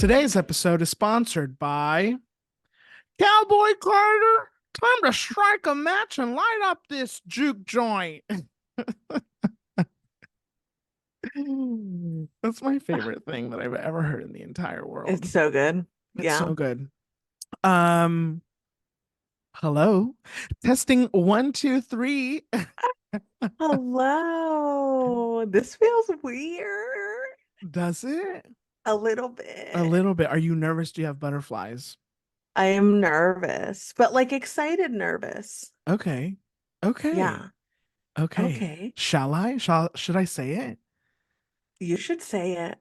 Today's episode is sponsored by Cowboy Carter. Time to strike a match and light up this juke joint. That's my favorite thing that I've ever heard in the entire world. It's so good. It's Yeah. so good. Um, Hello. Testing 1, 2, 3. Hello. This feels weird. Does it? A little A bit. little bit. Are you nervous? Do you have butterflies? I am nervous, but like excited nervous. Okay. Okay. Yeah. Okay. Okay. Shall I? Should I say it? You should say it.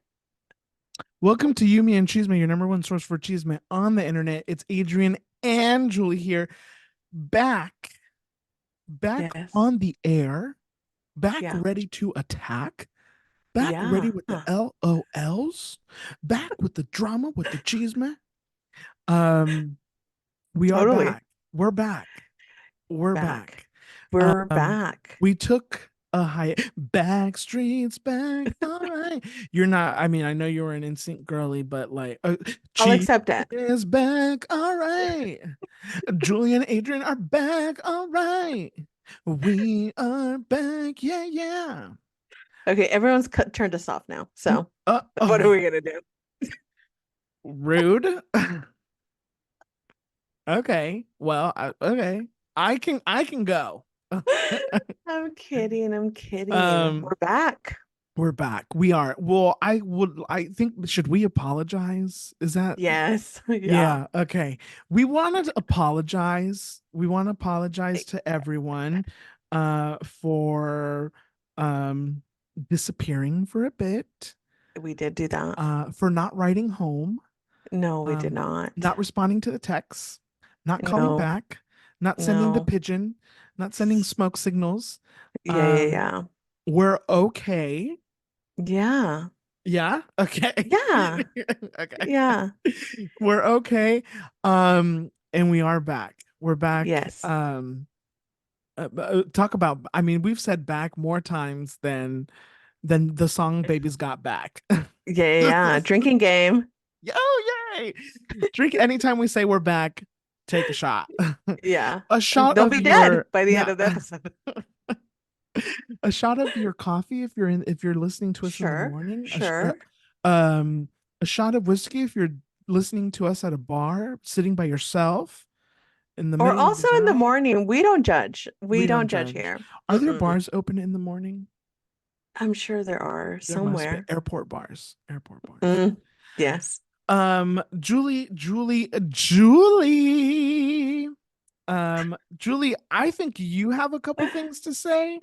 Welcome to You Me Chisme, your number one source for chisme on the internet. It's Adrian and Julie here, back, back Yes. on the air, back Yeah. ready to attack, back ready Yeah. with the LOLs, back with the drama, with the chisme. Um, we are Totally. back. We're back. We're Back. back. We're Um, back. we took a high back streets back. All right. You're not, I mean, I know you were an instant girly, but like I'll cheese accept it. is back. All right. Julie and Adrian are back. All right. We are back. Yeah, yeah. Okay, everyone's turned us off now. So what are Oh, we gonna do? rude. Okay. Well, okay. I can go. I'm kidding. I'm kidding. um We're back. We're back. We are. Well, I think, should we apologize? Is that, Yes. Yeah. yeah, okay. We want to apologize. We want to apologize Like, to everyone for um disappearing for a bit, we did do that. for not writing home, No, we did um not. not responding to the texts, not calling No, back, not sending the no. pigeon, not sending smoke signals. Yeah, yeah, Um yeah. we're okay. Yeah. Yeah. Okay. Yeah. Okay. Yeah. We're okay. And we are back. We're back. Yes. Talk about. I mean, we've said back more times than the song "Baby's Got Back." Yeah, yeah, yeah. Drinking game. Oh, yay! Drink anytime we say we're back. Take a shot. Yeah. A shot They'll of be dead your, by the end yeah. of the episode. A shot of your coffee if you're listening to us in the Sure. morning. Sure. Um a shot of whiskey if you're listening to us at a bar, sitting by yourself in the Or middle of the also in the night. morning, we don't judge. We We don't don't judge judge. here. Are there Mm-mm. bars open in the morning? I'm sure there are There must be somewhere. airport bars. Airport bars. Mm. Yes. Julie. Julie, I think you have a couple things to say.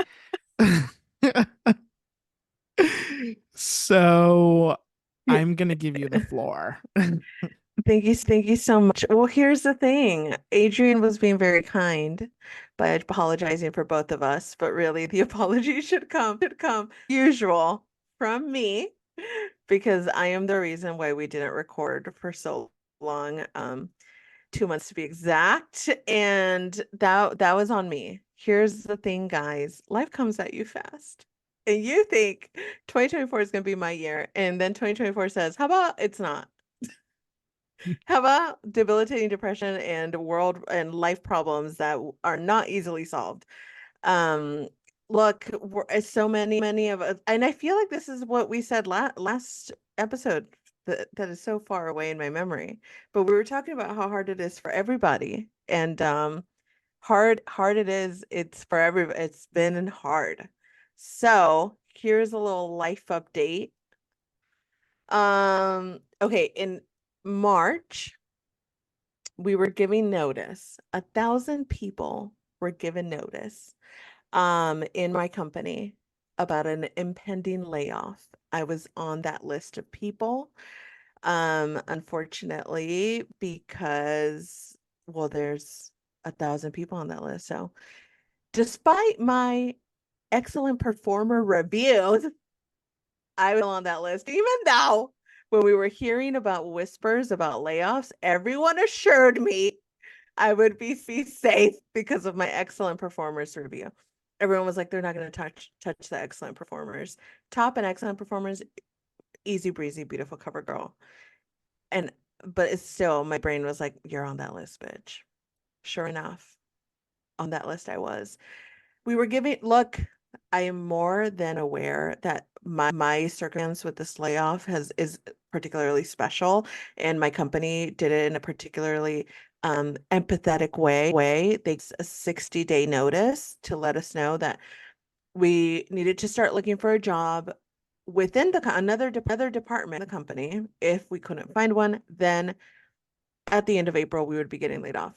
So Yeah. I'm gonna give you the floor. Thank you so much. Well, here's the thing. Adrian was being very kind by apologizing for both of us, but really the apology should come usual from me because I am the reason why we didn't record for so long, 2 months to be exact, and that was on me. Here's the thing, guys. Life comes at you fast. And you think 2024 is going to be my year, and then 2024 says, "How about it's not?" How about debilitating depression and world and life problems that are not easily solved? Um, look, so many of us, and I feel like this is what we said last episode that is so far away in my memory. But we were talking about how hard it is for everybody, and hard it is. It's for everybody. It's been hard. So here's a little life update. Okay, in March we were giving notice. 1,000 people were given notice in my company about an impending layoff. I was on that list of people. Unfortunately, because well, there's 1,000 people on that list. So despite my excellent performer reviews, I was on that list, even though when we were hearing about whispers about layoffs, everyone assured me I would be safe because of my excellent performers review. Everyone was like, they're not going to touch the excellent performers. Top and excellent performers, easy breezy, beautiful cover girl. And but it's still my brain was like, you're on that list, bitch. Sure enough, on that list I was. We were giving, look, I am more than aware that my circumstance with this layoff is particularly special, and my company did it in a particularly empathetic way. They gave us a 60-day notice to let us know that we needed to start looking for a job within another department of the company. If we couldn't find one, then at the end of April we would be getting laid off.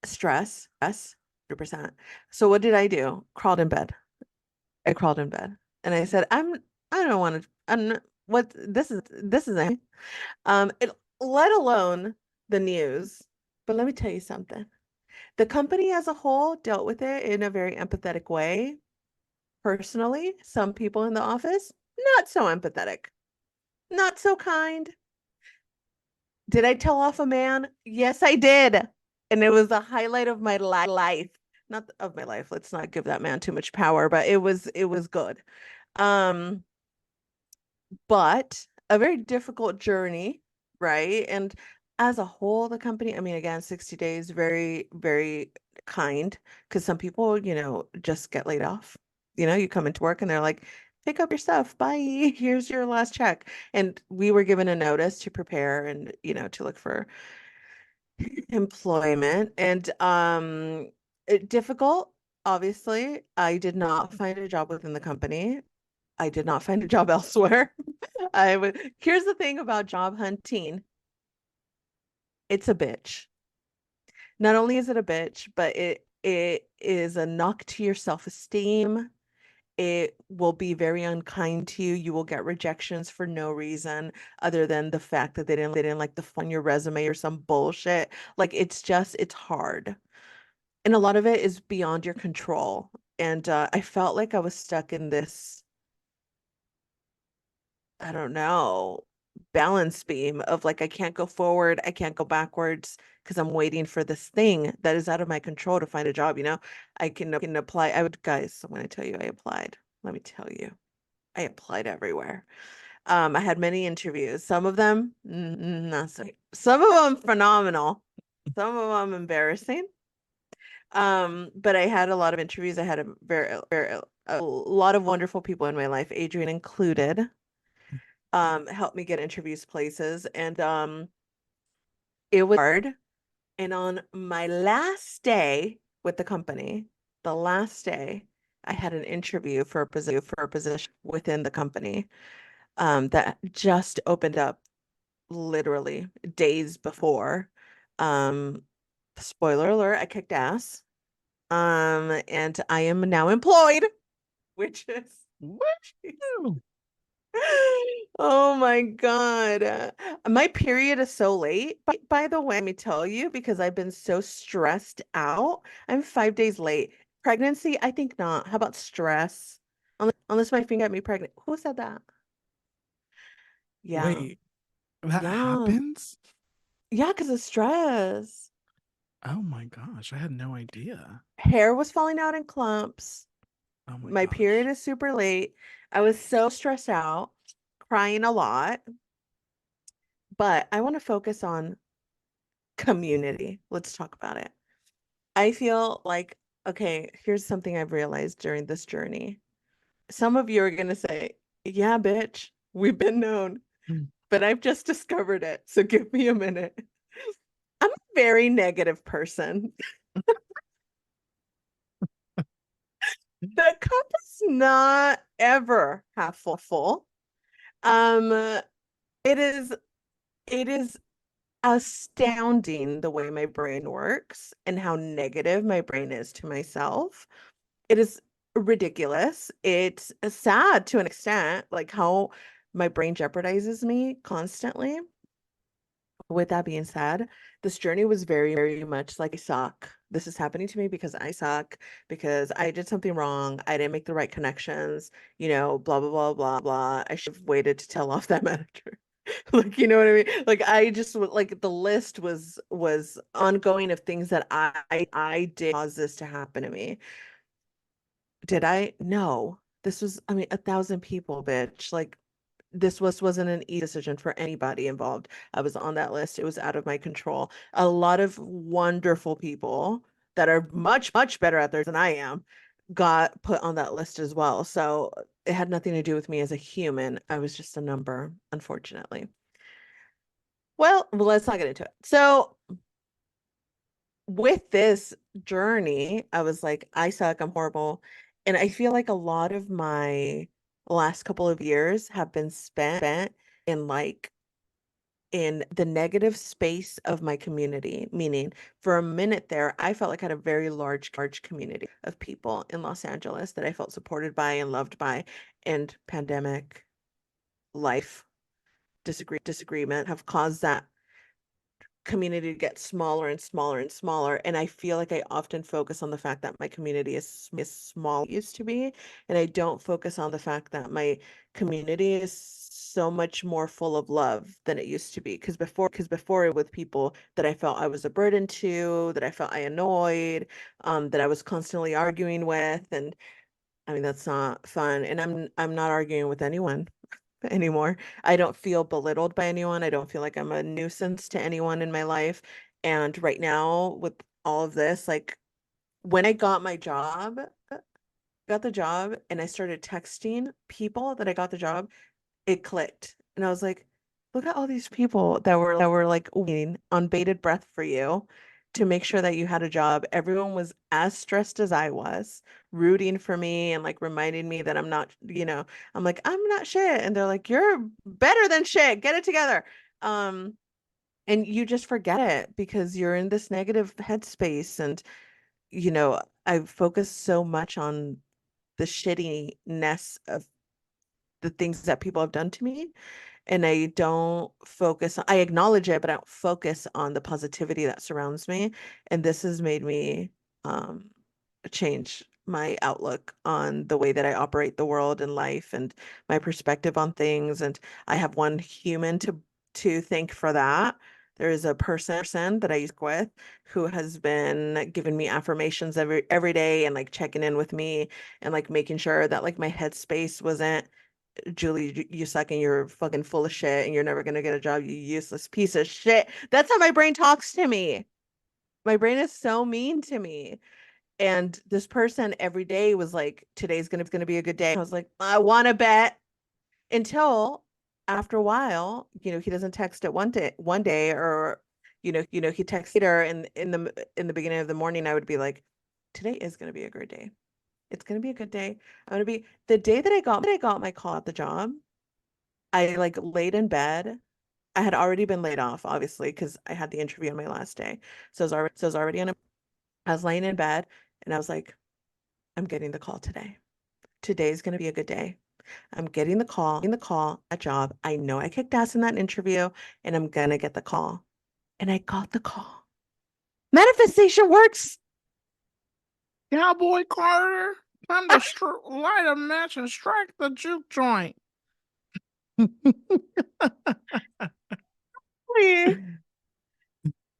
Stress, 100%. So what did I do? Crawled in bed. I crawled in bed and I said, I don't want to, I'm not, what this is a, it, let alone the news. But let me tell you something. The company as a whole dealt with it in a very empathetic way. Personally, some people in the office, not so empathetic, not so kind. Did I tell off a man? Yes, I did. And it was the highlight of my life. Not of my life. Let's not give that man too much power, but it was good. Um, but a very difficult journey, right? And as a whole, the company, I mean, again, 60 days, very, very kind, because some people, just get laid off. You come into work and they're like, pick up your stuff. Bye. Here's your last check. And we were given a notice to prepare and, to look for employment. And difficult, obviously. I did not find a job within the company. I did not find a job elsewhere. Here's the thing about job hunting. It's a bitch. Not only is it a bitch, but it is a knock to your self-esteem. It will be very unkind to you. You will get rejections for no reason other than the fact that they didn't like the font on your resume or some bullshit. Like it's hard. And a lot of it is beyond your control. And I felt like I was stuck in this, I don't know, balance beam of like I can't go forward, I can't go backwards because I'm waiting for this thing that is out of my control to find a job. I can apply. Guys, when I tell you I applied, let me tell you, I applied everywhere. I had many interviews. Some of them not so. Some of them phenomenal. Some of them embarrassing. But I had a lot of interviews. I had a lot of wonderful people in my life, Adrian included, helped me get interviews places, and it was hard. And on my last day with the company, the last day, I had an interview for a position within the company that just opened up literally days before. Um, Spoiler alert, I kicked ass. And I am now employed, which is Woo! oh my God. My period is so late, by the way, let me tell you, because I've been so stressed out. I'm 5 days late. Pregnancy, I think not. How about stress? Unless my finger got me pregnant. Who said that? Yeah. Wait, that Yeah. happens? Yeah, because of stress. Oh my gosh, I had no idea. Hair was falling out in clumps. Oh my My period gosh. is super late. I was so stressed out, crying a lot, but I want to focus on community. Let's talk about it. I feel like, okay, here's something I've realized during this journey. Some of you are going to say, yeah, bitch, we've been known, Mm. but I've just discovered it. So give me a minute. I'm a very negative person. The cup is not ever half full. Um, it is astounding the way my brain works and how negative my brain is to myself. It is ridiculous. It's sad to an extent, like how my brain jeopardizes me constantly. With that being said, this journey was very, very much like I suck. This is happening to me because I suck, because I did something wrong. I didn't make the right connections, blah, blah, blah, blah, blah. I should have waited to tell off that manager. Like, you know what I mean? Like I just like the list was ongoing of things that I did cause this to happen to me. Did I? No. This was, I mean, 1,000 people, bitch. Like this wasn't an easy decision for anybody involved. I was on that list. It was out of my control. A lot of wonderful people that are much, much better at theirs than I am got put on that list as well. So it had nothing to do with me as a human. I was just a number, unfortunately. Well, let's not get into it. So with this journey, I was like, I suck, I'm horrible. And I feel like a lot of my last couple of years have been spent in like in the negative space of my community, meaning for a minute there, I felt like I had a very large community of people in Los Angeles that I felt supported by and loved by. And pandemic, life, disagreement have caused that community to get smaller and smaller and smaller. And I feel like I often focus on the fact that my community is small it used to be. And I don't focus on the fact that my community is so much more full of love than it used to be. Because before it with people that I felt I was a burden to, that I felt I annoyed, that I was constantly arguing with. And I mean, that's not fun. And I'm not arguing with anyone anymore. I don't feel belittled by anyone. I don't feel like I'm a nuisance to anyone in my life. And right now, with all of this, like when I got the job and I started texting people that I got the job, it clicked. And I was like, look at all these people that were like waiting on bated breath for you to make sure that you had a job. Everyone was as stressed as I was, rooting for me and like reminding me that I'm not, I'm like, I'm not shit. And they're like, you're better than shit. Get it together. Um, and you just forget it because you're in this negative headspace. And, I focus so much on the shittiness of the things that people have done to me, and I don't focus I acknowledge it, but I don't focus on the positivity that surrounds me. And this has made me um change my outlook on the way that I operate the world and life and my perspective on things. And I have one human to thank for that. There is a person that I work with who has been giving me affirmations every day and like checking in with me and like making sure that like my headspace wasn't Julie, you suck and you're fucking full of shit and you're never gonna get a job, you useless piece of shit. That's how my brain talks to me. My brain is so mean to me. And this person every day was like, today's gonna be a good day. I was like, I wanna bet until after a while, he doesn't text it one day, or he texts later in the beginning of the morning, I would be like, today is gonna be a good day. It's gonna be a good day. I'm gonna be the day that I got my call at the job. I like laid in bed. I had already been laid off, obviously, because I had the interview on my last day. So I was already I was laying in bed and I was like, I'm getting the call today. Today's gonna be a good day. I'm getting the call, a job. I know I kicked ass in that interview and I'm gonna get the call. And I got the call. Manifestation works. Cowboy Carter, time to light a match and strike the juke joint.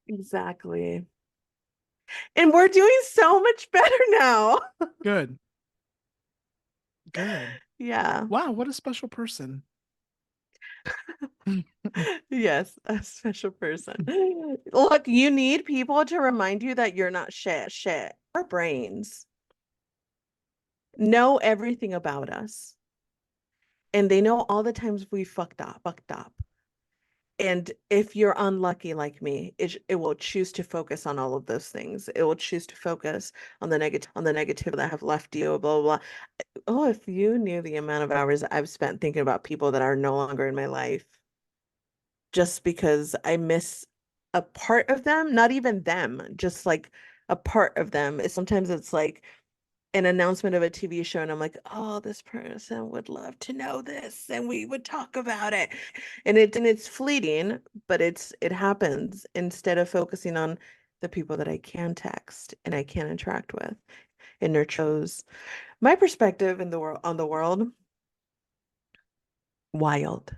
Exactly. And we're doing so much better now. Good, good. Yeah. Wow, what a special person. Yes, a special person. Look, you need people to remind you that you're not shit. Our brains know everything about us, and they know all the times we fucked up. And if you're unlucky like me, it will choose to focus on all of those things. It will choose to focus on the negativity that have left you, blah, blah, blah. Oh, if you knew the amount of hours I've spent thinking about people that are no longer in my life, just because I miss a part of them, not even them, just like a part of them. Sometimes it's like an announcement of a TV show, and I'm like, oh, this person would love to know this, and we would talk about it. And it's fleeting, but it happens instead of focusing on the people that I can text and I can interact with and nurture. My perspective in the world on the world, wild,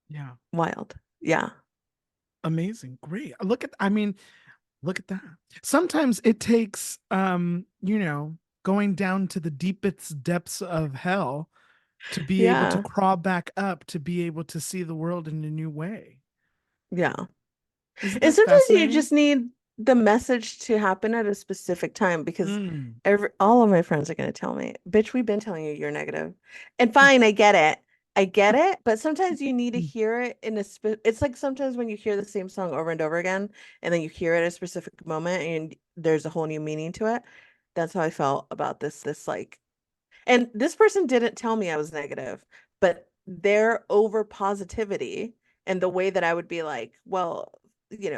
Yeah, wild. Yeah. amazing. Great. I mean, look at that. Sometimes it takes going down to the deepest depths of hell to be able to Yeah. crawl back up, to be able to see the world in a new way. Yeah. Isn't And that sometimes you fascinating? just need the message to happen at a specific time because Mm. all of my friends are going to tell me, bitch, we've been telling you you're negative. And fine, I get it. I get it, but sometimes you need to hear it in a it's like sometimes when you hear the same song over and over again and then you hear it at a specific moment and there's a whole new meaning to it. That's how I felt about this like and this person didn't tell me I was negative, but their over positivity and the way that I would be like, well,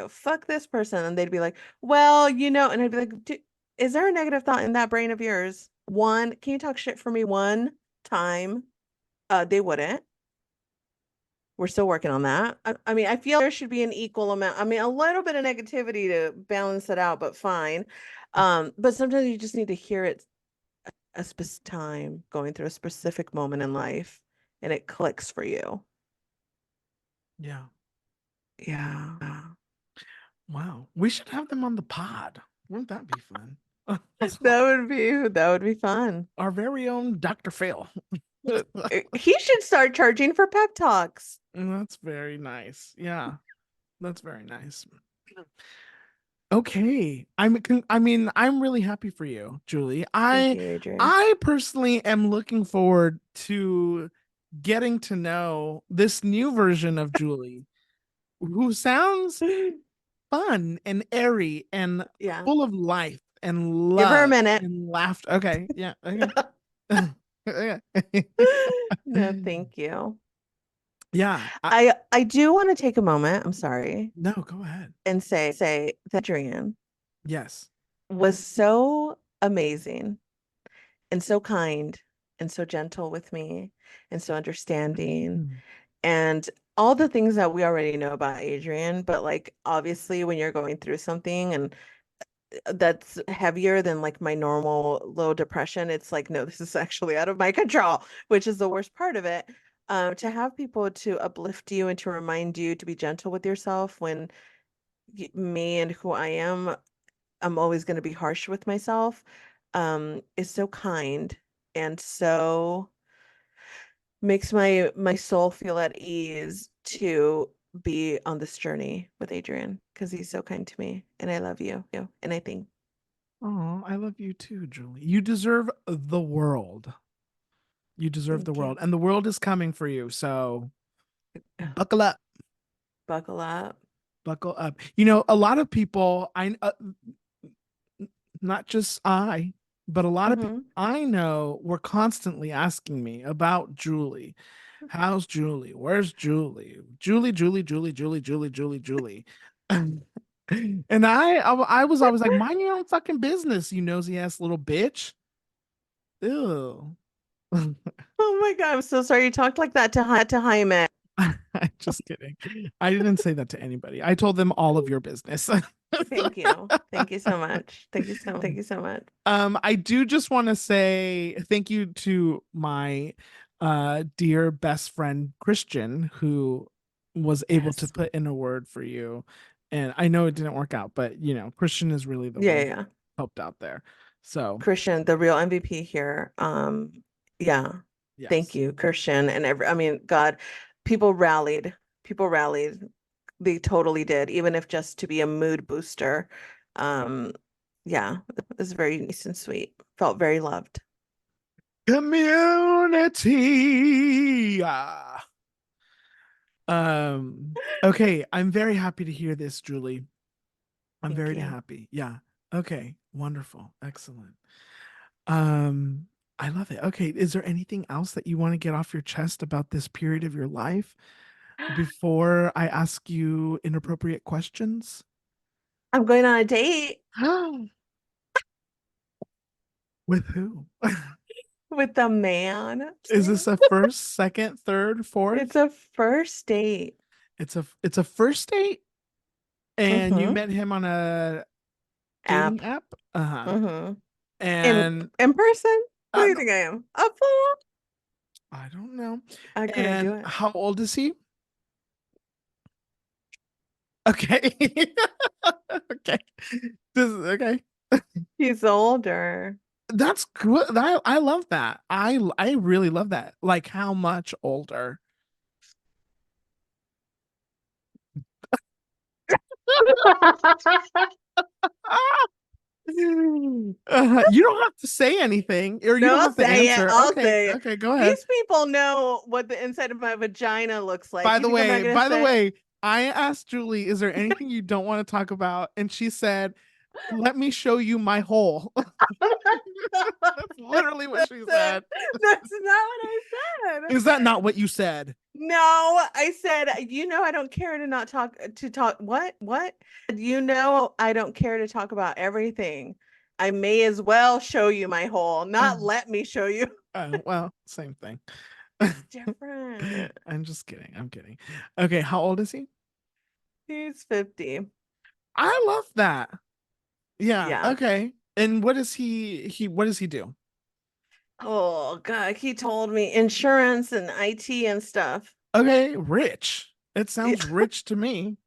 fuck this person. And they'd be like, well, and I'd be like, is there a negative thought in that brain of yours? One, can you talk shit for me one time? They wouldn't. We're still working on that. I mean, I feel there should be an equal amount. I mean, a little bit of negativity to balance it out, but fine. But sometimes you just need to hear it a specific time, going through a specific moment in life, and it clicks for you. Yeah. Yeah. Wow. We should have them on the pod. Wouldn't that be fun? That would be fun. Our very own Dr. Phil. He should start charging for pep talks. That's very nice. Yeah, that's very nice. Okay. I mean, I'm really happy for you, Julie. Thank I you, Adrian. I personally am looking forward to getting to know this new version of Julie, who sounds fun and airy and Yeah. full of life and Give her a love minute. and laughter. Okay. Yeah. Okay. Yeah. No, thank you. Yeah. I do want to take a moment, I'm sorry, No, go ahead. and say that Adrian Yes. was so amazing and so kind and so gentle with me and so understanding Mm. and all the things that we already know about Adrian, but like obviously when you're going through something and that's heavier than like my normal low depression, it's like, no, this is actually out of my control, which is the worst part of it. To have people to uplift you and to remind you to be gentle with yourself when me and who I am, I'm always going to be harsh with myself, is so kind and so makes my soul feel at ease to be on this journey with Adrian because he's so kind to me and I love you. And I think Oh, I love you too, Julie. You deserve the world. You deserve the thank you. world, and the world is coming for you. So buckle up, Buckle up. buckle up. You know, a lot of people, not just I, but a lot of people Hmm. I know were constantly asking me about Julie. How's Julie? Where's Julie? Julie, Julie, Julie, Julie, Julie, Julie, Julie. And I was always like, mind your own fucking business, you nosy ass little bitch. Ew. Oh my God, I'm so sorry you talked like that to Jaime. I'm just kidding. I didn't say that to anybody. I told them all of your business. Thank you. Thank you so much. Thank you so much. I do just want to say thank you to my dear best friend Christian, who was able to Yes. put in a word for you. And I know it didn't work out, but you know, Christian is really the Yeah, one yeah, who yeah. helped out there. So Christian, the real MVP here. Yeah. Thank yes. you, Christian. And I mean, God, people rallied. People rallied. They totally did, even if just to be a mood booster. Um, yeah, it was very nice and sweet. Felt very loved. Community. Okay, I'm very happy to hear this, Julie. I'm Thank very you. happy. Yeah. Okay. Wonderful. Excellent. Um, I love it. Okay. Is there anything else that you want to get off your chest about this period of your life before I ask you inappropriate questions? I'm going on a date With who? with a man. Is this a first, second, third, It's fourth? a first date. It's a first date and you Mm-hmm. met him on a App. dating app? Uh-huh. Mm-hmm. In And in person? What do you no, think I am? A fool? I don't know. I couldn't do And it. how old is he? Okay. Okay. Okay. He's older. That's good. I love that. I really love that. Like how much older? You don't have to say anything, or you No, don't I'll have to say it. answer. I'll Okay, say it. okay, go ahead. These people know what the inside of my vagina looks like. You think I'm not gonna By the say? way, I asked Julie, "Is there anything you don't want to talk about?" And she said, "Let me show you my hole." That's not what That's I literally what she said. said. That's not what I said. Is that not what you said? No, I said, I don't care to not talk to talk. What? What? I don't care to talk about everything. I may as well show you my hole, not let me show you. Well, same thing. It's different. I'm just kidding. I'm kidding. Okay, how old is he? He's 50. I love that. Yeah, Yeah. okay. And what does what does he do? Oh God, he told me insurance and IT and stuff. Okay, rich. It Yeah, sounds rich to me.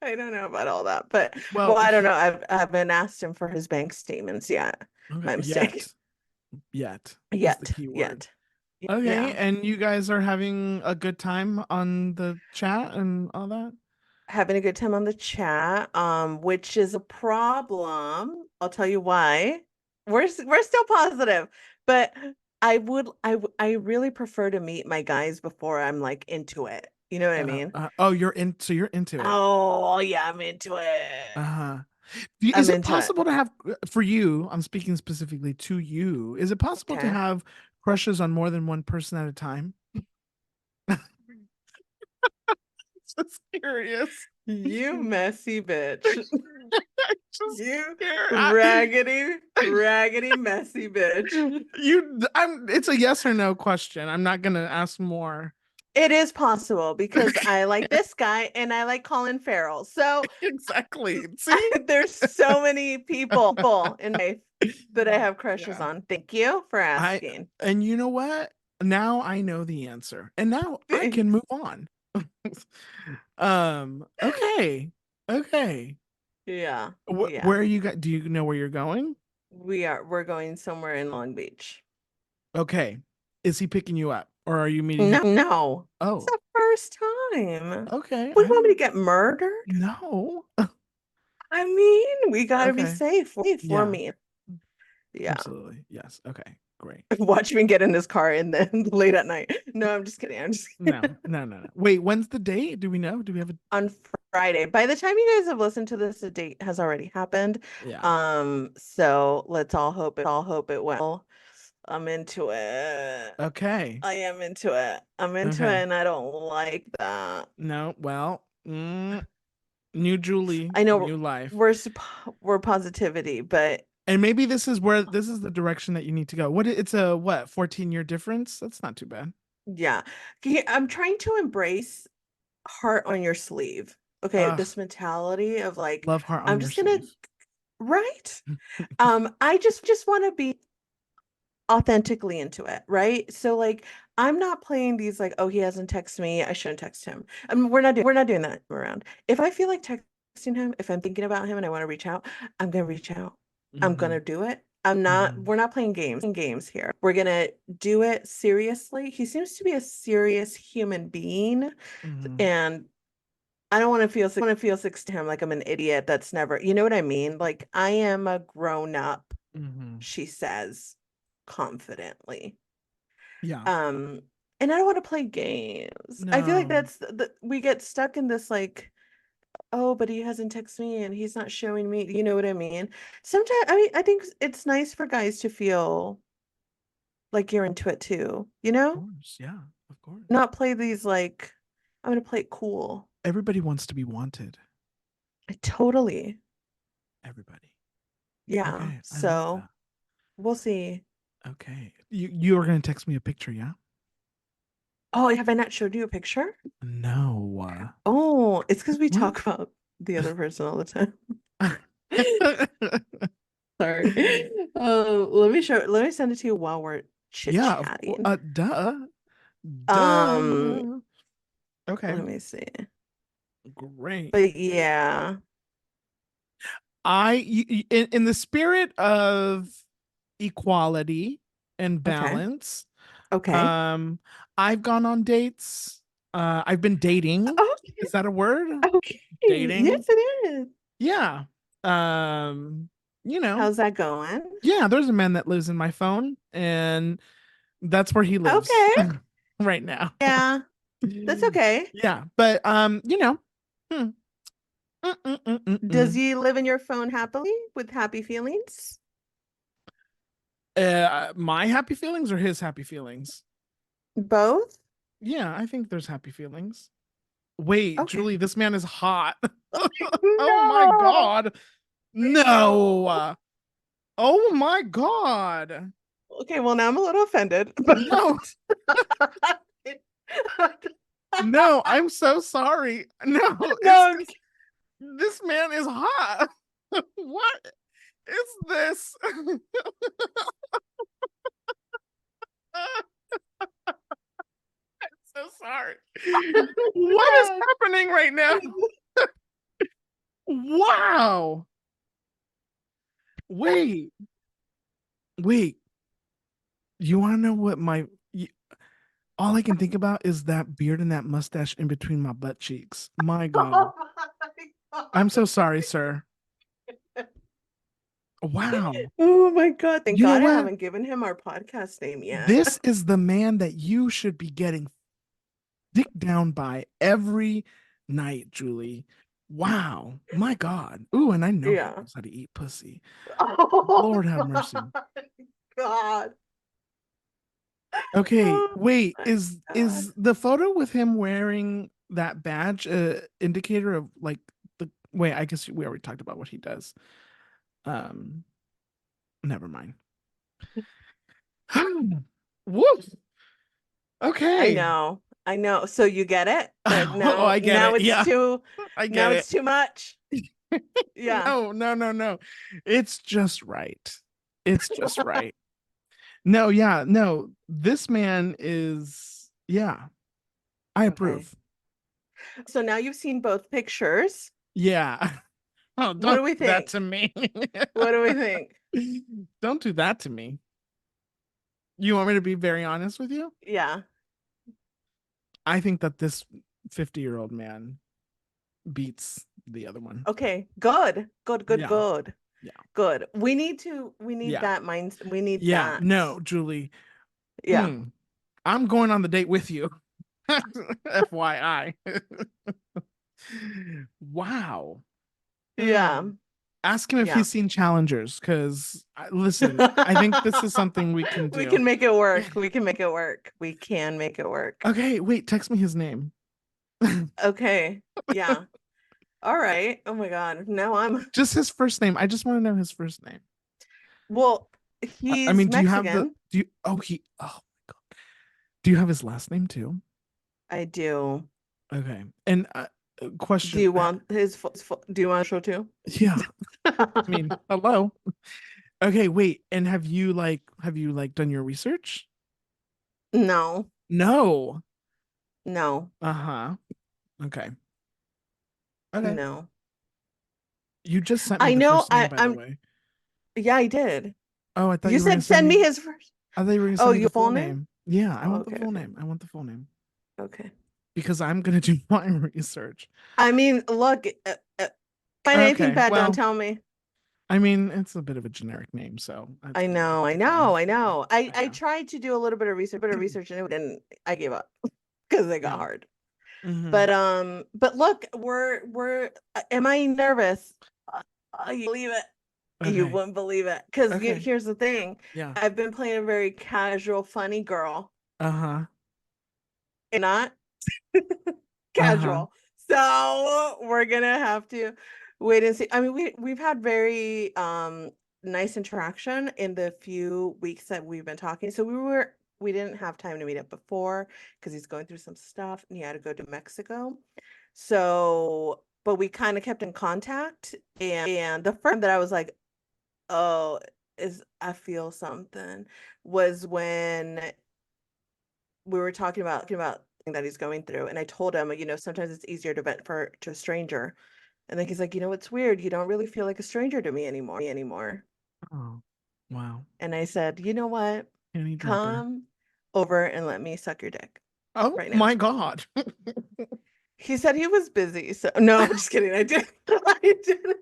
I don't know about all that, but Well, well, I don't know. I haven't asked him for his bank statements yet. okay, My mistake. yet is the Yet, key word. yet. Okay, Yeah. and you guys are having a good time on the chat and all that? Having a good time on the chat, which is a problem. I'll tell you why. We're still positive, but I really prefer to meet my guys before I'm like into it. You know what I mean? Oh, so you're into it. Oh yeah, I'm into it. Uh-huh. Is I'm it into it. possible to have, for you, I'm speaking specifically to you, is it possible to Okay. have crushes on more than one person at a time? Just curious. You messy bitch. Just You here. raggedy, messy bitch. It's a yes or no question. I'm not gonna ask more. It is possible because I like this guy and I like Colin Farrell. So Exactly. See? there's so many people in my life that I have crushes Yeah. on. Thank you for I asking. and you know what? Now I know the answer. And now I can Thanks. move on. Okay. Okay. Yeah, Where yeah. are you do you know where you're going? We're going somewhere in Long Beach. Okay. Is he picking you up or are you meeting him? No, no. It's Oh, the first time. okay. What do you want me to get murdered? No. I mean, we gotta be Okay. safe for Yeah, me. Yeah. absolutely. Yes. Okay. Great. Watch me get in his car and then late at night. No, I'm just kidding. I'm just kidding. No, no, no, no. Wait, when's the date? Do we know? Do we have a On Friday. By the time you guys have listened to this, the date has already happened. yeah. So let's all hope it well. I'm into it. Okay. I am into it. I'm into it Okay. and I don't like that. No, well, new Julie, I know new life. we're positivity, but And maybe this is the direction that you need to go. It's a what, 14-year difference? That's not too bad. yeah. I'm trying to embrace heart on your sleeve. Okay, Ugh, this mentality of like, love heart on I'm your just gonna, sleeve. right? I just want to be authentically into it, right? So like I'm not playing these like, oh, he hasn't texted me, I shouldn't text him. I mean, we're not doing that around. If I feel like texting him, if I'm thinking about him and I want to reach out, I'm gonna reach out. I'm Hmm. gonna do it. Hmm. We're not playing games here. We're gonna do it seriously. He seems to be a serious human being, Hmm. and I don't want to feel sick to him like I'm an idiot that's never, you know what I mean? Like I am a grown up, Hmm. she says confidently. Yeah. Um, and I don't want to play games. I feel like No. that's we get stuck in this like, oh, but he hasn't texted me and he's not showing me, you know what I mean? Sometimes I mean, I think it's nice for guys to feel like you're into it too, you Of know? course. Yeah. Of course. Not play these like, I'm gonna play it cool. Everybody wants to be wanted. Totally. Everybody. Yeah. Okay. I love So that. we'll see. Okay. You are gonna text me a picture, yeah? Oh, have I not showed you a picture? No. Oh, it's because we What? talk about the other person all the time. Sorry. Let me send it to you while we're Yeah, chit-chatting. duh. Um, Duh. Okay, let me see. great. But yeah. In the spirit of equality and Okay. balance. Okay. Um, I've gone on dates. I've been dating. Okay. Is that a word? Okay. Yes, Dating. it is. Yeah. Um, you know, How's that going? yeah, there's a man that lives in my phone, and that's where he lives Okay. right now. Yeah, that's okay. Yeah, but hmm, Does mm. he live in your phone happily with happy feelings? My happy feelings or his happy feelings? Both? Yeah, I think there's happy feelings. Wait, Okay. Julie, this man is hot. Oh my No. God. No. No. Oh my God. Okay, well now I'm a little offended, but No, no, I'm so sorry. No, no, this man is hot. What is this? I'm so sorry. What is no. happening right now? Wow. Wait, wait. You want to know what all I can think about is that beard and that mustache in between my butt cheeks. My God. Oh my I'm God. so sorry, sir. Wow. Oh my God. Thank You know God I what? haven't given him our podcast name yet. This is the man that you should be getting dick down by every night, Julie. Wow. My God. Ooh, and I know he Yeah. knows how to eat pussy. Oh Lord have my mercy. God. Okay, Oh wait. my God. Is the photo with him wearing that badge a indicator of like the wait, I guess we already talked about what he does. Um, never mind. Woof. I Okay. know. I know. So you get it? That Oh, now I get now it. it's Yeah, too I now get it. it's too much. Yeah. No, no, no, no. It's just right. It's just right. No, yeah, no. This man is, yeah, I Okay. approve. So now you've seen both pictures. Yeah. Oh, What don't do we do that think? to me. What do we think? Don't do that to me. You want me to be very honest with you? Yeah. I think that this 50-year-old man beats the other one. Okay. Good. Good, good, Yeah. good. Yeah. Good. We need Yeah. that mind. We need Yeah. that. No, Julie. Yeah. Mm, I'm going on the date with you. FYI. Wow. Yeah. Mm. Ask him if Yeah. he's seen Challengers, because listen, I think this is something we can We do. can make it work. We can make it work. We can make it work. Okay, wait, text me his name. Okay. Yeah. All right. Oh my God. Now I'm Just his first name. I just want to know his first name. well, I he's mean, do you have Mexican. oh my God. Do you have his last name too? I do. Okay. And Do question, you want do you want to show too? yeah, I mean, hello. Okay, wait. And have you done your research? No. No. No. Uh-huh. Okay. Okay. No. You just sent me I the know first name, by the I'm way. yeah, I did. Oh, I thought You you were gonna said send send me me. his first. I thought you were gonna Oh, send me the your full full name? name. Yeah, I Oh, want the okay, full okay. name. I want the full name Okay. because I'm gonna do my research. I mean, look, find anything Okay. bad, don't Well, tell me. I mean, it's a bit of a generic name, so that's I fine. know, I It's fine. know, I Yeah, know. I I know. tried to do a little bit of research and I gave up because it got Yeah. hard. Hmm. But look, we're am I nervous? You believe it. You Okay. wouldn't believe it. Because Okay. here's the thing. Yeah. I've been playing a very casual, funny girl. Uh-huh. And not Uh-huh. casual. So we're gonna have to wait and see. I mean, we've had very nice interaction in the few weeks that we've been talking. So we didn't have time to meet up before because he's going through some stuff and he had to go to Mexico. So, but we kind of kept in contact. And the first time that I was like, oh, is I feel something was when we were talking about that he's going through, and I told him, sometimes it's easier to vent to a stranger. And then he's like, it's weird. You don't really feel like a stranger to me anymore. Wow. And I said, you know what? Penny dropper. Come over and let me suck your dick Oh right now. my God. He said he was busy. So no, I'm just kidding. I didn't. I didn't.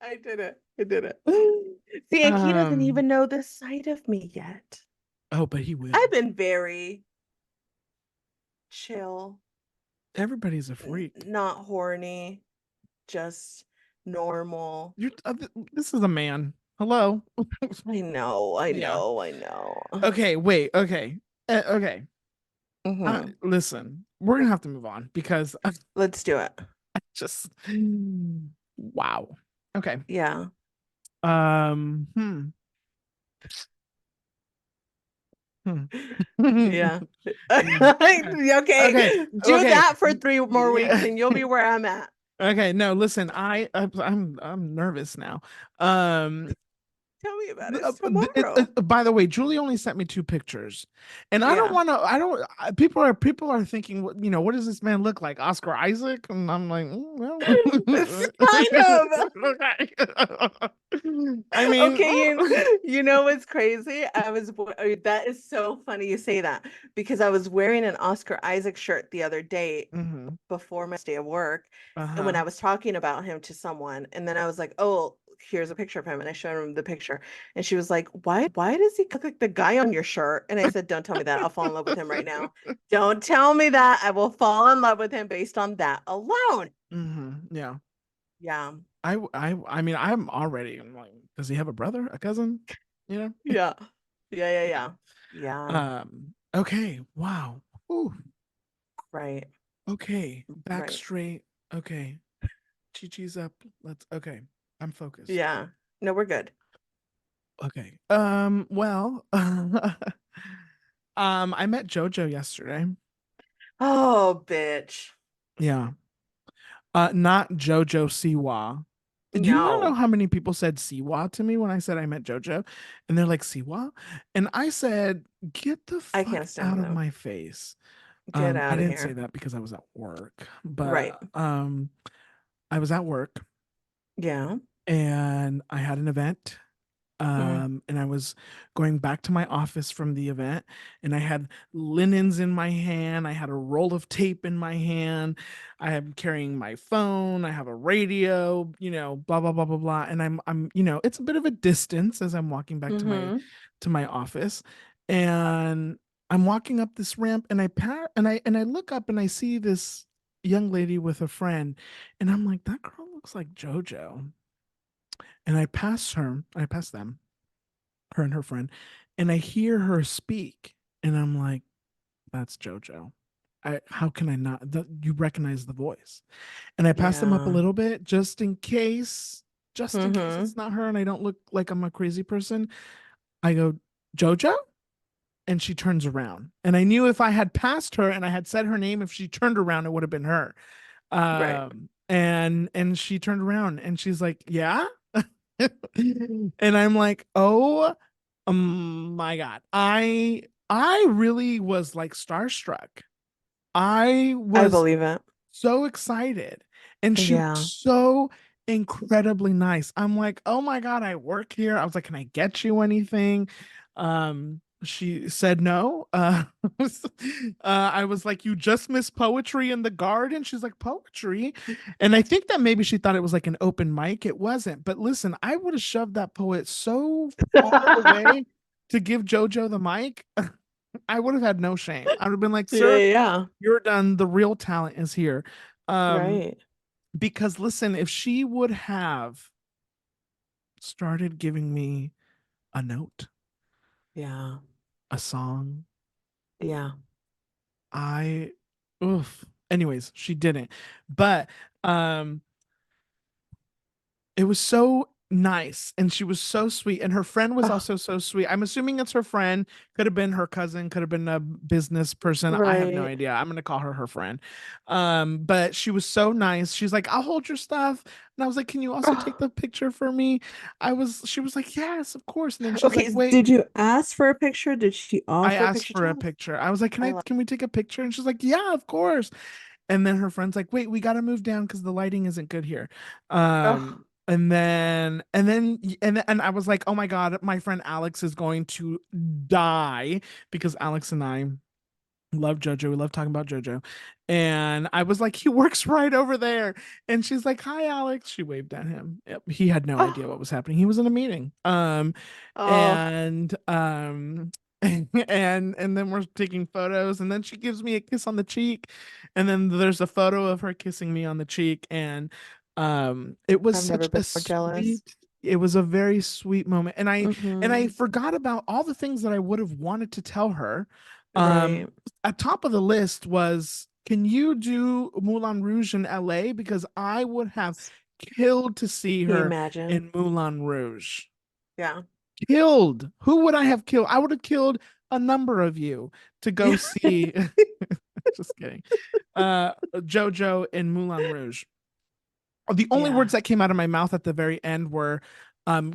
I didn't. I didn't. See, and he doesn't Um, even know this side of me yet. oh, but he I've will. been very chill, Everybody's a freak. not horny, just normal. This is a man. Hello. I know, I Yeah. know, I know. Okay, wait. Okay. Okay. Hmm. Listen, we're gonna have to move on because I Let's do it. just wow. Okay. Yeah. Hmm. Hmm. Yeah. Yeah. Okay. Okay. Okay. Do Okay. that for 3 more weeks Yeah. and you'll be where I'm at. Okay. No, listen, I'm nervous now. Um, Tell me about it. It's tomorrow. by the way, Julie only sent me two pictures, and I don't Yeah. want to. I don't. People are thinking, what does this man look like? Oscar Isaac? And I'm like, It's well. kind of. I mean, Okay, you know what's crazy? That is so funny you say that because I was wearing an Oscar Isaac shirt the other day hmm. before my day of work, and when Uh-huh. I was talking about him to someone, and then I was like, "Oh, here's a picture of him," and I showed him the picture, and she was like, "Why does he look like the guy on your shirt?" And I said, "Don't tell me that. I'll fall in love with him right now. Don't tell me that. I will fall in love with him based on that alone." Yeah. Yeah, I mean, I'm like, does he have a brother, a cousin? You know? yeah, yeah, Yeah. yeah, yeah. Okay. Wow. Ooh. Right, Okay. Back right. straight. Okay. Chi-Chi's up. Okay. I'm focused. Yeah. No, we're good. Okay. Well, I met JoJo yesterday. Oh, bitch. Yeah. Not JoJo Siwa. Do you want to know No, how many people said Siwa to me when I said I met JoJo? And they're like, Siwa? And I said, get the I fuck can't out stand of them. my face. Get I out of didn't say here. that because I was at work, Right. but I was at work Yeah. and I had an event. Mm. And I was going back to my office from the event, and I had linens in my hand. I had a roll of tape in my hand. I am carrying my phone. I have a radio, blah blah blah blah blah. And it's a bit of a distance as I'm walking back to my Mm-hmm. office, and I'm walking up this ramp, and I look up and I see this young lady with a friend, and I'm like, that girl looks like JoJo. And I pass them, her and her friend, and I hear her speak, and I'm like, that's JoJo. How can I not? You recognize the voice, and I pass them up a Yeah. little bit just in case Mm-hmm. it's not her, and I don't look like I'm a crazy person. I go, JoJo, and she turns around, and I knew if I had passed her and I had said her name, if she turned around, it would have been her. Right. And she turned around and she's like, yeah. And I'm like, oh my God. I really was like starstruck. I I was believe it. so excited. And she was Yeah. so incredibly nice. I'm like, oh my God, I work here. I was like, can I get you anything? She said no. I was like, you just missed poetry in the garden. She's like, poetry. And I think that maybe she thought it was like an open mic. It wasn't. But listen, I would have shoved that poet so far away to give JoJo the mic. I would have had no shame. I would have been like, Yeah, sir, yeah. you're done. The real talent is here. Um, Right. because listen, if she would have started giving me a note, Yeah. a song, Yeah. I oof. Anyways, she didn't. But um it was so nice and she was so sweet and her friend was Oh, also so sweet. I'm assuming it's her friend, could have been her cousin, could have been a business person. I have no right. idea. I'm going to call her friend. But she was so nice. She's like, "I'll hold your stuff." And I was like, "Can you also take Oh. the picture for me?" She was like, "Yes, of course." And then she's like, Okay, "Wait." did you ask for a picture? Did she I offer a asked picture? for a Tell us. picture. I was like, I love can we take a picture?" And she's like, "Yeah, of course." And then her friend's like, "Wait, we got to move down because the lighting isn't good here." Oh, And I was like, oh my God, my friend Alex is going to die because Alex and I love JoJo. We love talking about JoJo. And I was like, he works right over there. And she's like, hi, Alex. She waved at him. Yep, he had no idea what Oh, was happening. He was in a meeting. oh, And and then we're taking photos, and then she gives me a kiss on the cheek, and then there's a photo of her kissing me on the cheek, and it was I've never such been a more jealous. sweet, it was a very sweet moment. And I Hmm. forgot about all the things that I would have wanted to tell her. Right. At top of the list was, can you do Moulin Rouge in LA? Because I would have killed to see Can you her imagine? in Moulin Rouge. Yeah. Killed. Who would I have killed? I would have killed a number of you to go see. Just kidding. Jojo in Moulin Rouge. The only words Yeah. that came out of my mouth at the very end were,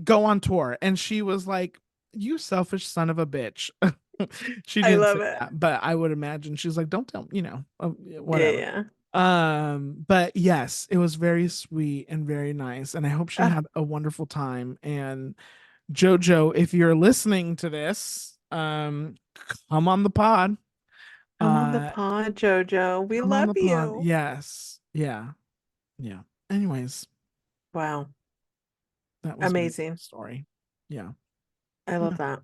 go on tour. And she was like, you selfish son of a bitch. She I didn't love say it. that, but I would imagine she's like, don't tell me, yeah, Yeah, whatever. yeah. But yes, it was very sweet and very nice. And I hope she Ah, had a wonderful time. And Jojo, if you're listening to this, come on the pod. come on the Uh, pod, Jojo. We Come on love the pod. you. Yes. Yeah. Yeah. Anyways, Wow. that was my Amazing. story. Yeah. I love Yeah.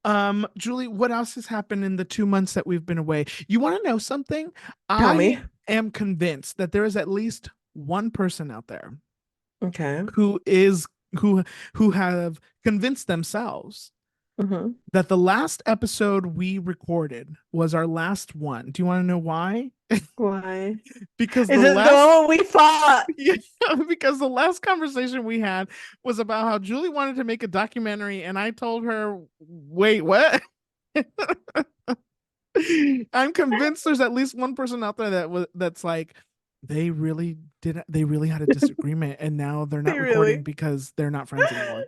that. Julie, what else has happened in the 2 months that we've been away? You want to know something? Tell me. I am convinced that there is at least one person out there Okay. who is who who have convinced themselves Hmm. that the last episode we recorded was our last one. Do you want to know why? Why? Because Is the it the last one we fought? Yeah, because the last conversation we had was about how Julie wanted to make a documentary, and I told her, wait, what? I'm convinced there's at least one person out there that's like, they really had a disagreement, and now they're not recording Really? because they're not friends anymore.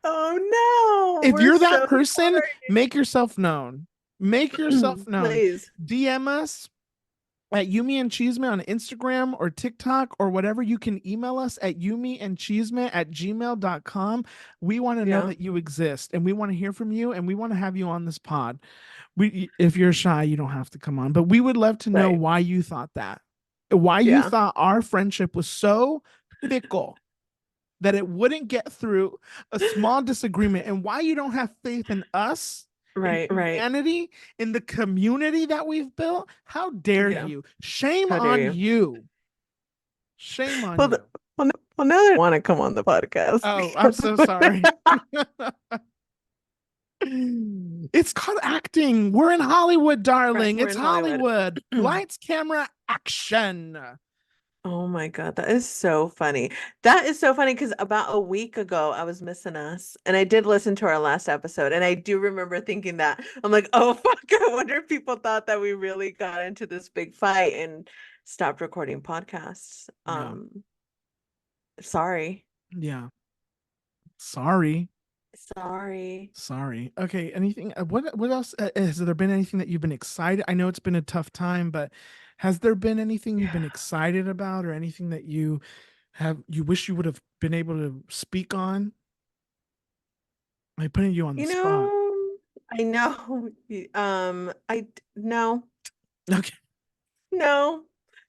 Oh no. If We're you're that so person, make yourself known. Make sorry. yourself known. Please. DM us at You Me and Chisme on Instagram or TikTok or whatever. You can email us at youmeandchisme@gmail.com. We want to know Yeah. that you exist, and we want to hear from you, and we want to have you on this pod. If you're shy, you don't have to come on, but we would love to know Right. why you thought that, why you Yeah. thought our friendship was so fickle that it wouldn't get through a small disagreement, and why you don't have faith in us, in Right. humanity, in the community that we've built. How dare Yeah. you? Shame How dare on you? you. Shame on Well, you. well, now I want to come on the podcast Oh, I'm because so sorry. It's called acting. We're in Hollywood, right, darling. we're It's in Hollywood. Hollywood. Lights, camera, action. Oh my God, that is so funny. That is so funny because about a week ago, I was missing us and I did listen to our last episode. And I do remember thinking that I'm like, oh fuck, I wonder if people thought that we really got into this big fight and stopped recording podcasts. Yeah. Sorry. Yeah. Sorry. Sorry. Sorry. Okay. Anything? What else? Has there been anything that you've been excited? I know it's been a tough time, but has there been anything you've been Yeah. excited about, or anything that you wish you would have been able to speak on? I'm putting you on the You spot. know, I know. No. Okay. No.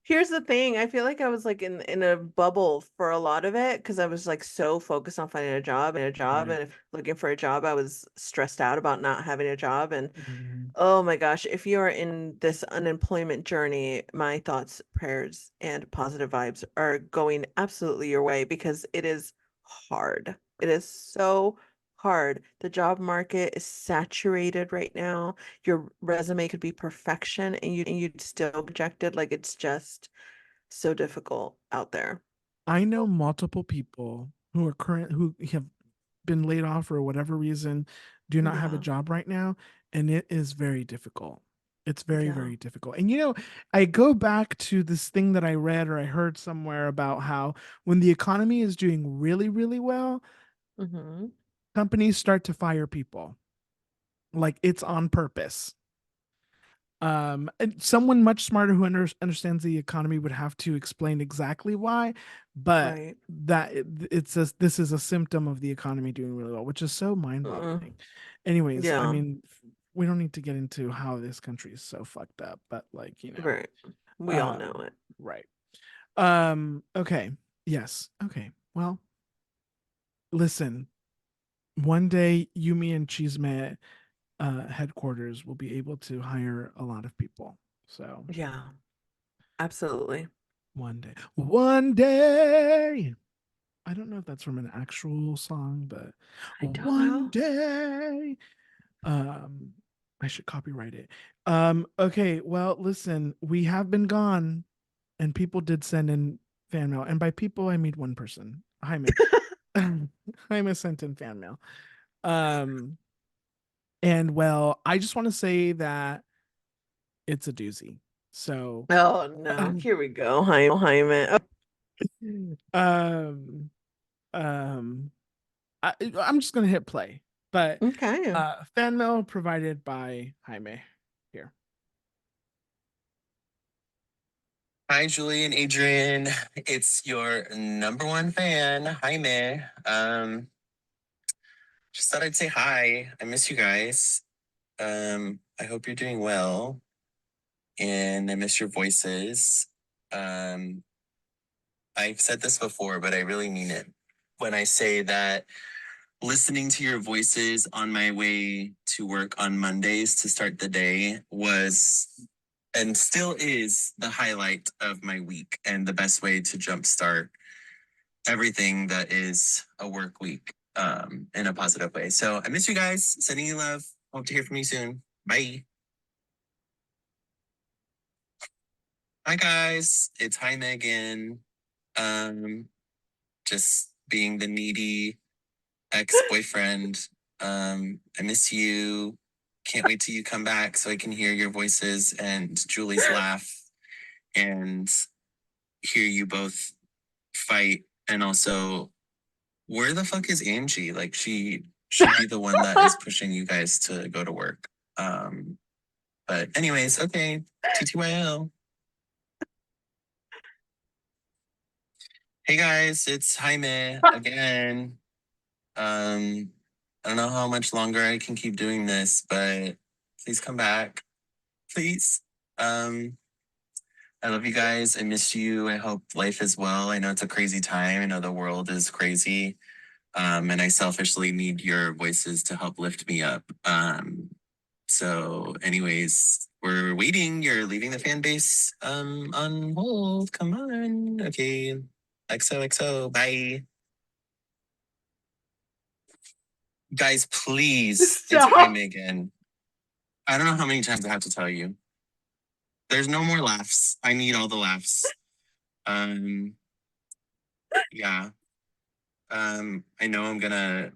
Here's the thing. I feel like I was like in a bubble for a lot of it because I was like so focused on finding a job Right. and if looking for a job, I was stressed out about not having a job and Mhm. oh my gosh, if you are in this unemployment journey, my thoughts, prayers, and positive vibes are going absolutely your way because it is hard. It is so hard. The job market is saturated right now. Your resume could be perfection and you'd still be rejected. Like it's just so difficult out there. I know multiple people who have been laid off for whatever reason, do not have a Yeah. job right now, and it is very difficult. It's very, Yeah. very difficult. And I go back to this thing that I read or I heard somewhere about how when the economy is doing really, really well, Hmm. companies start to fire people. Like it's on purpose. And someone much smarter who understands the economy would have to explain exactly why, but Right. it's a this is a symptom of the economy doing really well, which is so Mm, mind-boggling. Anyways, I yeah. mean, we don't need to get into how this country is so fucked up, but like, Right. We all know um, it. right. Okay. Yes. Okay. Well, listen, one day Yumi and Chisme headquarters will be able to hire a lot of people. So Yeah, absolutely. one day. I don't know if that's from an actual song, but I don't one know. day. Um, I should copyright it. Okay, well, listen, we have been gone, and people did send in fan mail, and by people I mean one person, Jaime. Jaime sent in fan mail. Um, and well, I just want to say that it's a doozy. So, Oh no, here we go, Jaime. Oh, um, um, I'm just gonna hit play, but okay. fan mail provided by Jaime here. Hi, Julie and Adrian. It's your number one fan, Jaime. Just thought I'd say hi. I miss you guys. I hope you're doing well, and I miss your voices. Um, I've said this before, but I really mean it when I say that listening to your voices on my way to work on Mondays to start the day was and still is the highlight of my week and the best way to jumpstart everything that is a work week in a positive way. So I miss you guys. Sending you love. Hope to hear from you soon. Bye. Hi guys. It's Hi Megan. Um, just being the needy ex-boyfriend. I miss you. Can't wait till you come back so I can hear your voices and Julie's laugh and hear you both fight. And also, where the fuck is Angie? Like, she should be the one that is pushing you guys to go to work. But anyways, okay. TTYL. Hey guys, it's Jaime again. I don't know how much longer I can keep doing this, but please come back. Please. Um, I love you guys. I miss you. I hope life is well. I know it's a crazy time. I know the world is crazy. And I selfishly need your voices to help lift me up. So anyways, we're waiting. You're leaving the fan base on hold. Come on. Okay. XOXO. Bye. Guys, please. It's Stop. Jaime again. I don't know how many times I have to tell you. There's no more laughs. I need all the laughs. Um, yeah. I know I'm gonna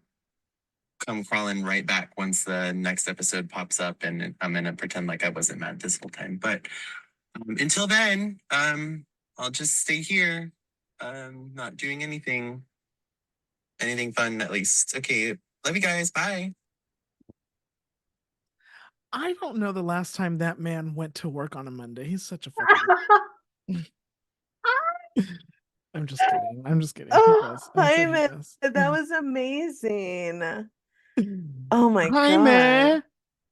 come crawling right back once the next episode pops up, and I'm gonna pretend like I wasn't mad this whole time. But until then, I'll just stay here, not doing anything fun at least. Okay, love you guys. Bye. I don't know the last time that man went to work on a Monday. He's such a fucking. I'm just kidding. I'm just kidding. He Oh, does. I'm sure he Jaime, does. that was amazing. Oh my Hi, God. man.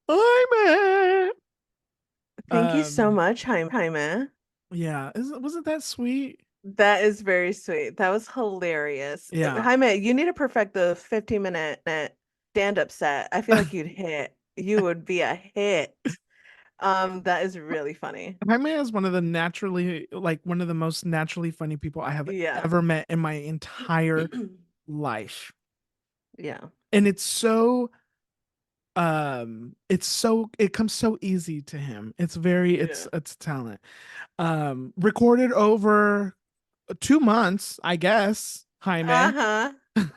Hi, man. Thank you so Um, much, Jaime. yeah. Wasn't that sweet? That is very sweet. That was hilarious. Yeah. Jaime, you need to perfect the 15-minute stand-up set. I feel like you'd hit. You would be a hit. That is really funny. Jaime is one of the most naturally funny people I have Yeah. ever met in my entire life. Yeah. And it comes so easy to him. Yeah. It's a talent. Recorded over 2 months, I guess, Jaime. Uh-huh.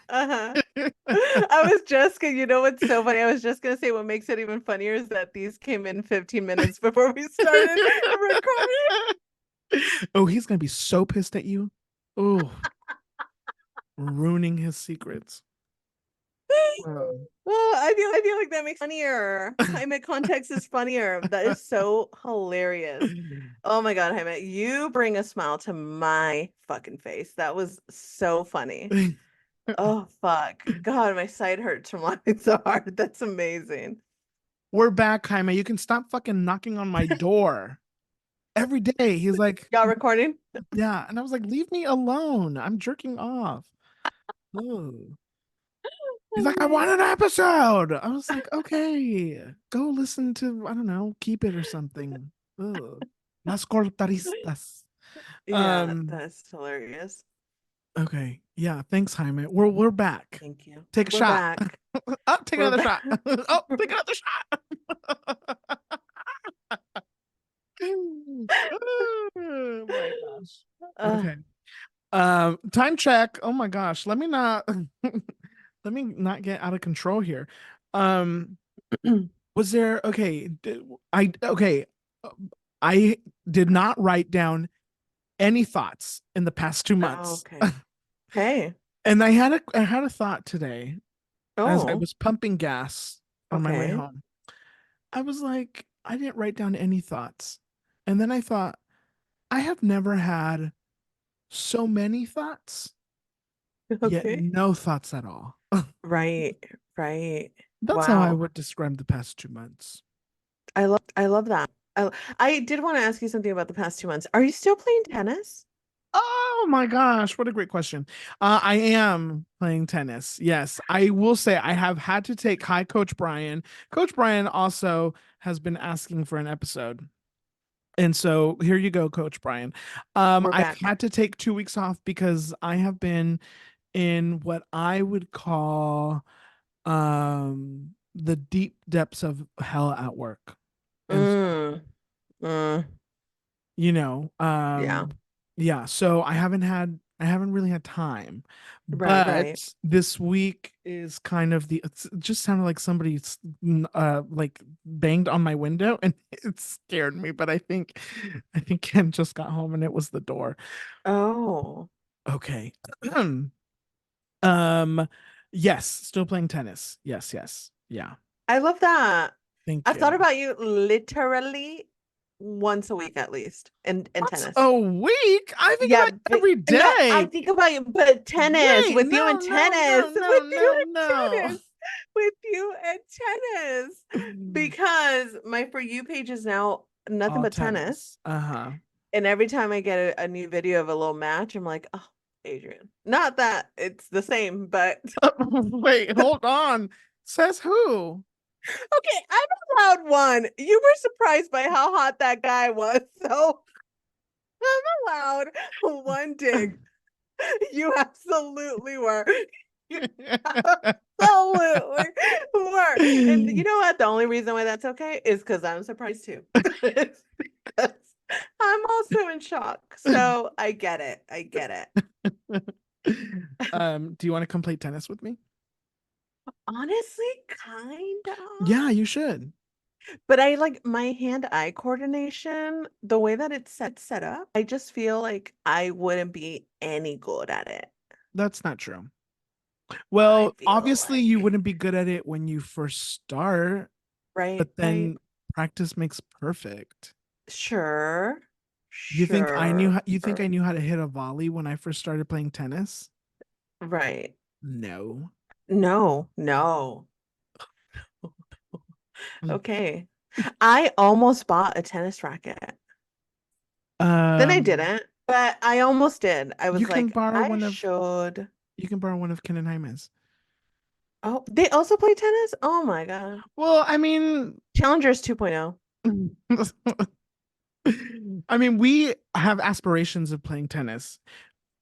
Uh-huh. I was just gonna, you know what's so funny? I was just gonna say what makes it even funnier is that these came in 15 minutes before we started recording. Oh, he's gonna be so pissed at you. Oh, ruining his secrets. Oh. Oh, I feel like that makes it funnier. Jaime context is funnier. That is so hilarious. Oh my God, Jaime, you bring a smile to my fucking face. That was so funny. Oh fuck. God, my side hurts from laughing so hard. That's amazing. We're back, Jaime. You can stop fucking knocking on my door every day. He's like, Y'all recording? yeah. And I was like, leave me alone. I'm jerking off. Ooh. He's like, I want an episode. I was like, okay, go listen to, I don't know, Keep It or something. Ugh. Las Cortaristas. Yeah, Um, that's hilarious. okay. Yeah, thanks, Jaime. We're back. Thank you. Take a We're shot. back. Oh, take We're another back. shot. Oh, take another shot. Oh my gosh. Uh, Okay. Time check. Oh my gosh. Let me not let me not get out of control here. Um, was there okay, I okay. I did not write down any thoughts in the past 2 months. okay. Hey. And I had a thought today as I Oh, was pumping gas on my way okay. home. I was like, I didn't write down any thoughts. And then I thought, I have never had so many thoughts, yet Okay. no thoughts at all. Right. Right. That's how I Wow. would describe the past 2 months. I love that. I did want to ask you something about the past 2 months. Are you still playing tennis? Oh my gosh, what a great question. I am playing tennis. Yes, I will say I have had to take hi Coach Brian. Coach Brian also has been asking for an episode. And so here you go, Coach Brian. We're I've back. had to take 2 weeks off because I have been in what I would call the deep depths of hell at work. And Mm, mm, you know, yeah. yeah, so I haven't really had time. Right, right. But this week is kind of it just sounded like somebody's like banged on my window and it scared me, but I think Ken just got home and it was the door. Oh, Okay. Um, yes, still playing tennis. Yes, yes. Yeah. I love that. Thank I've thought you. about you literally once a week at least in Once tennis. a week? I think Yeah, about you but every no, I day. think about you, but tennis Wait, with you no, and no, no, tennis no, with no, you and no. tennis with you and tennis because my For You page is now nothing All but tennis. tennis. Uh-huh. And every time I get a new video of a little match, I'm like, oh, Adrian. Not that it's the same, but Wait, hold on. Says who? okay, I'm allowed one. You were surprised by how hot that guy was, so I'm allowed one dig. You absolutely were. You absolutely were. And you know what? The only reason why that's okay is because I'm surprised too. It's because I'm also in shock. So I get it. I get it. Do you want to come play tennis with me? Honestly, kind of. Yeah, you should. But I like my hand-eye coordination, the way that it's set up, I just feel like I wouldn't be any good at it. That's not true. I Well, feel obviously you like, wouldn't be good at it when you first start, right, but right. then practice makes perfect. Sure. You think I Sure. knew how to hit a volley when I first started playing tennis? Right. No. No, no. Mm. Okay. I almost bought a tennis racket. Then I Um, didn't, but I almost did. I you was can like, borrow I one of should. you can borrow one of Ken and Jaime's. Oh, they also play tennis? Oh my God. Well, I mean, Challengers 2.0. I mean, we have aspirations of playing tennis.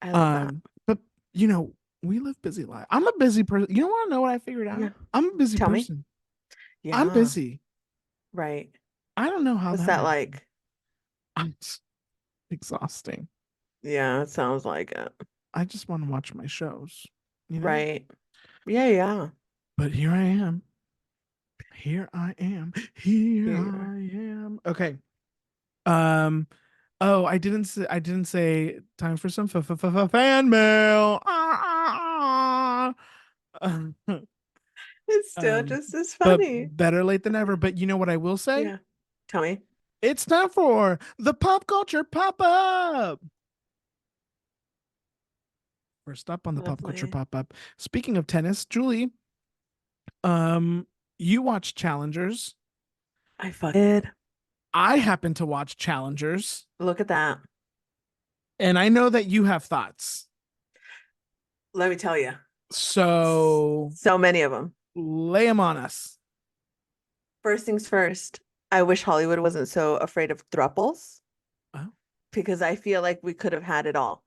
I love that. But you know, we live busy life. I'm a busy person. You don't want to know what I figured Yeah. out? I'm a busy Tell me. person. I'm Yeah, busy. right. I don't know how What's that that happened. like? It's exhausting. Yeah, it sounds like it. I just want to watch my shows, you know? Right. Yeah, yeah. But here I am. Here I am. Here Here you are. I am. Okay. Um oh, I didn't say time for some fan mail. Still just as But funny. better late than never. But you know what I will say? Yeah. Tell me. It's time for the pop culture pop up. First up on the pop culture Lovely. pop up. Speaking of tennis, Julie, you watch Challengers. I fucking did. I happen to watch Challengers, Look at that. and I know that you have thoughts. Let me tell you. So So many of them. lay them on us. First things first, I wish Hollywood wasn't so afraid of thruples Oh. because I feel like we could have had it all.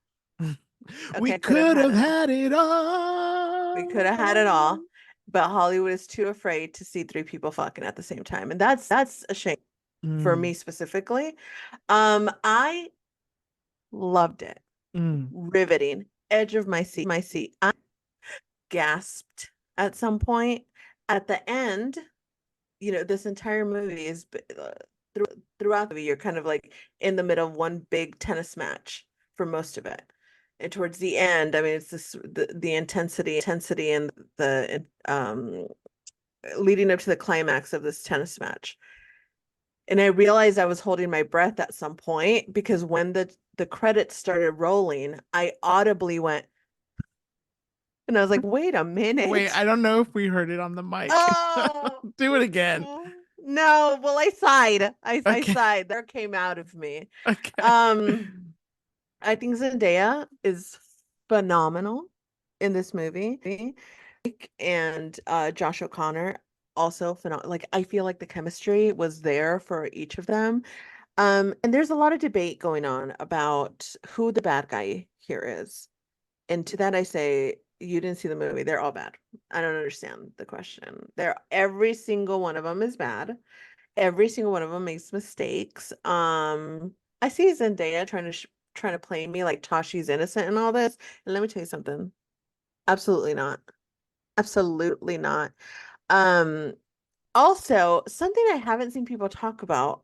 We Okay, could have it all. had it all. We could have had it all, but Hollywood is too afraid to see three people fucking at the same time, and that's a shame for me specifically. I loved it. Riveting, edge of my seat. I gasped at some point. At the end, this entire movie is throughout the movie, you're kind of like in the middle of one big tennis match for most of it. And towards the end, I mean, it's the intensity and the leading up to the climax of this tennis match. And I realized I was holding my breath at some point because when the credits started rolling, I audibly went, and I was like, wait a minute. Wait, I don't know if we heard it on the mic. Oh, Do it again. No, well, I sighed. I Okay. sighed. There came out of me. Okay. I think Zendaya is phenomenal in this movie. And Josh O'Connor also phenomenal. Like I feel like the chemistry was there for each of them. And there's a lot of debate going on about who the bad guy here is. And to that I say, you didn't see the movie. They're all bad. I don't understand the question. Every single one of them is bad. Every single one of them makes mistakes. I see Zendaya trying to play me like Tashi's innocent and all this. And let me tell you something. Absolutely not. Absolutely not. Um, Also, something I haven't seen people talk about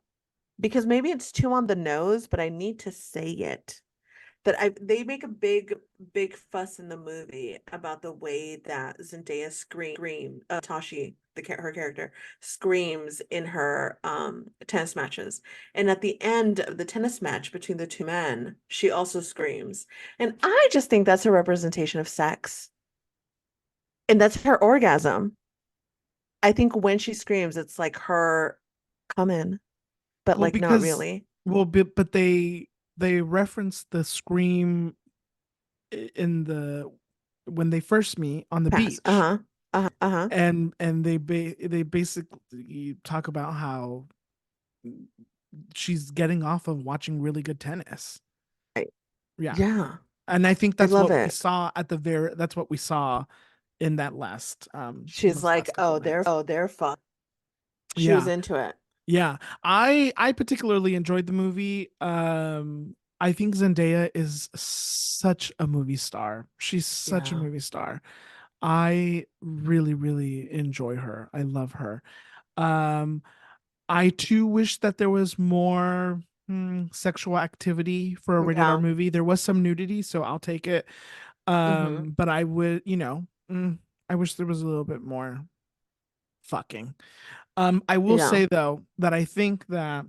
because maybe it's too on the nose, but I need to say it that they make a big fuss in the movie about the way that Zendaya Tashi her character screams in her tennis matches, and at the end of the tennis match between the two men she also screams, and I just think that's a representation of sex, and that's her orgasm. I think when she screams it's like her coming, but Well, like not because really. but they reference the scream in the when they first meet on the Pass. beach, Uh-huh. and they basically talk about how she's getting off of watching really good tennis. Right. Yeah. Yeah. And I think I that's love what we it. saw that's what we saw in that last She's those like, last couple nights. they're fun. She was Yeah. into it. Yeah. I particularly enjoyed the movie. I think Zendaya is such a movie star. She's such a Yeah. movie star. I really, really enjoy her. I love her. Um, I too wish that there was more sexual activity for a rated R Yeah. movie. There was some nudity, so I'll take it. Mm-hmm. But I would, I wish there was a little bit more fucking. I will Yeah. say though that I think that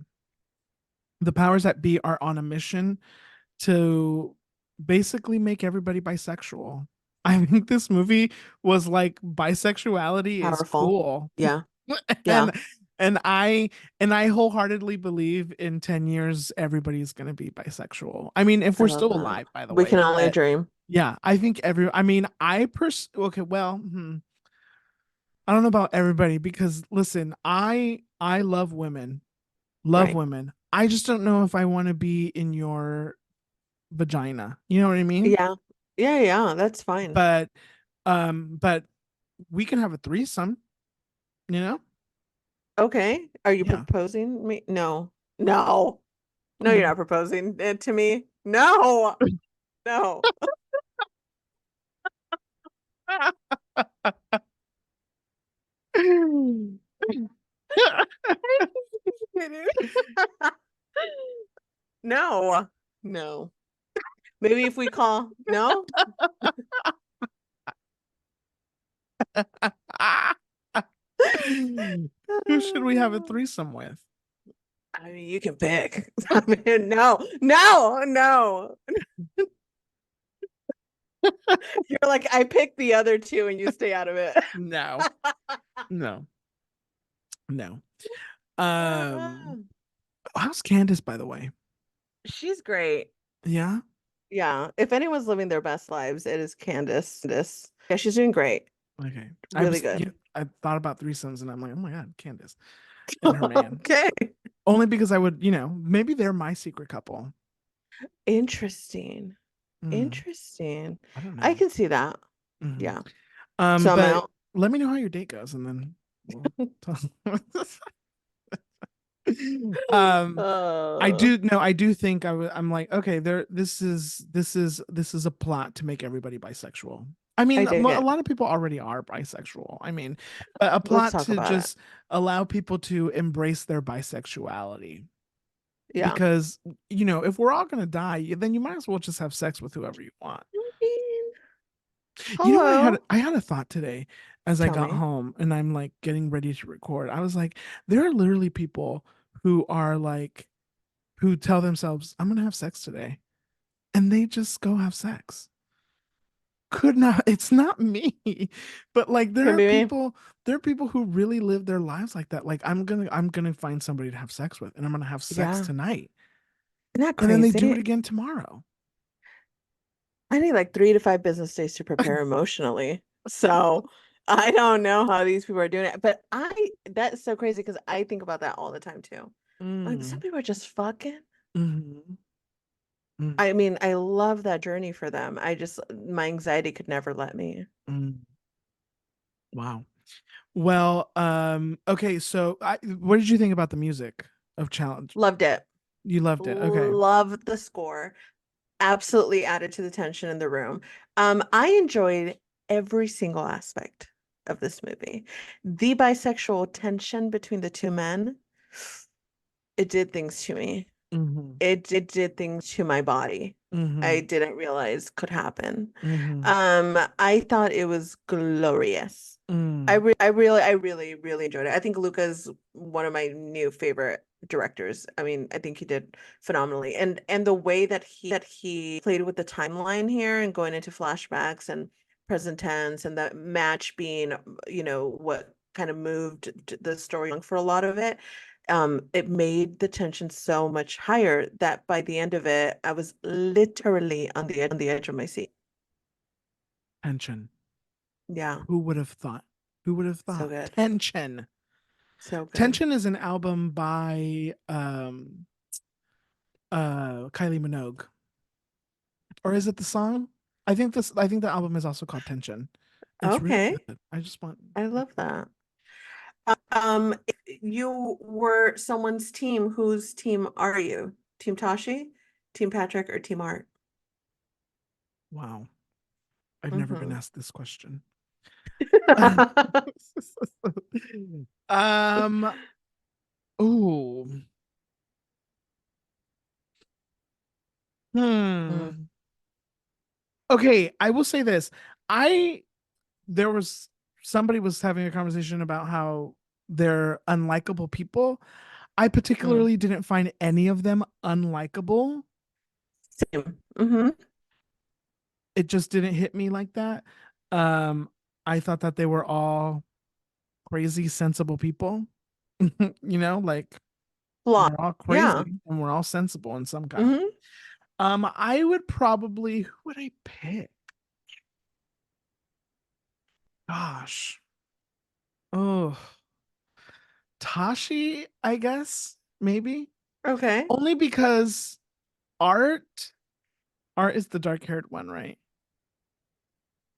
the powers that be are on a mission to basically make everybody bisexual. I think this movie was like bisexuality is Powerful. cool. Yeah. Yeah. and and I wholeheartedly believe in 10 years everybody's going to be bisexual. I mean, if I we're love still that. alive, by the We way. can only But dream. yeah, I think okay, well, I don't know about everybody because listen, I love women. Love Right. women. I just don't know if I want to be in your vagina. You know what I mean? Yeah. Yeah, yeah, that's fine. But we can have a threesome, you know? Okay. Are you Yeah. proposing me? No. No. No, you're No. not proposing it to me. No. No. No. No. Maybe if we call. No? Who should we have a threesome with? I mean, you can pick. I mean, no, no, no. You're like, I picked the other two and you stay out of it. No, no, no. Um, how's Candace, by the way? She's great. Yeah. Yeah. If anyone's living their best lives, it is Candace. Yeah, she's doing great. Okay. Really good. Yeah, I thought about threesomes and I'm like, oh my God, Candace and her man. Okay. Only because I would, maybe they're my secret couple. Interesting. Mm, Interesting. I don't I know. can see that. Mhm. Yeah. So I'm But out. let me know how your date goes and then we'll talk. um Uh, I do think I'm like, okay, this is a plot to make everybody bisexual. I I mean, dig a it. lot of people already are bisexual. I mean, a Let's plot talk to about it. just allow people to embrace their bisexuality. Yeah. Because, if we're all gonna die, then you might as well just have sex with whoever you want. I mean, You know what hello. I had a thought today as I Tell got me. home and I'm like getting ready to record. I was like, there are literally people who are like who tell themselves, I'm gonna have sex today, and they just go have sex. Could not, it's not me, but like Can be me. there are people who really live their lives like that. Like I'm gonna find somebody to have sex with, and I'm gonna have sex Yeah. tonight, Isn't that and then they do it crazy? again tomorrow. I need like 3 to 5 business days to prepare emotionally. So I don't know how these people are doing it. But that's so crazy because I think about that all the time too. Like some Mm, people are just fucking. mhm, mm, I mean, I love that journey for them. My anxiety could never let me. mm. Wow. Well, okay, so what did you think about the music of Challenge? Loved it. You loved it. Okay. Loved the score. Absolutely added to the tension in the room. I enjoyed every single aspect of this movie. The bisexual tension between the two men, it did things to me. Mm-hmm. It did things to my body. Mm-hmm. I didn't realize could happen. Mm-hmm. I thought it was glorious. Mm. I really, really enjoyed it. I think Luca's one of my new favorite directors. I mean, I think he did phenomenally. And the way that he played with the timeline here and going into flashbacks and present tense and that match being, what kind of moved the story along for a lot of it. It made the tension so much higher that by the end of it, I was literally on the edge of my seat. Tension. Yeah, Who would have thought? Who would have so thought? good. Tension. So good. Tension is an album by Kylie Minogue. Or is it the song? I think the album is also called Tension. It's really Okay. good. I just want I love that. If you were someone's team, whose team are you? Team Tashi, Team Patrick, or Team Art? wow. I've never been Hmm. asked this question. um ooh. Mm, Hmm. Okay, I will say this. I there was somebody was having a conversation about how they're unlikable people. I mm. particularly didn't find any of them unlikable. Same. Hmm. It just didn't hit me like that. Um, I thought that they were all crazy, sensible people. Like Flawed. we're all Yeah. crazy and we're all sensible in some kind of way. Hmm. I would probably who would I pick? Gosh. Oh, Tashi, I guess, maybe. Okay. Only because Art is the dark-haired one, right?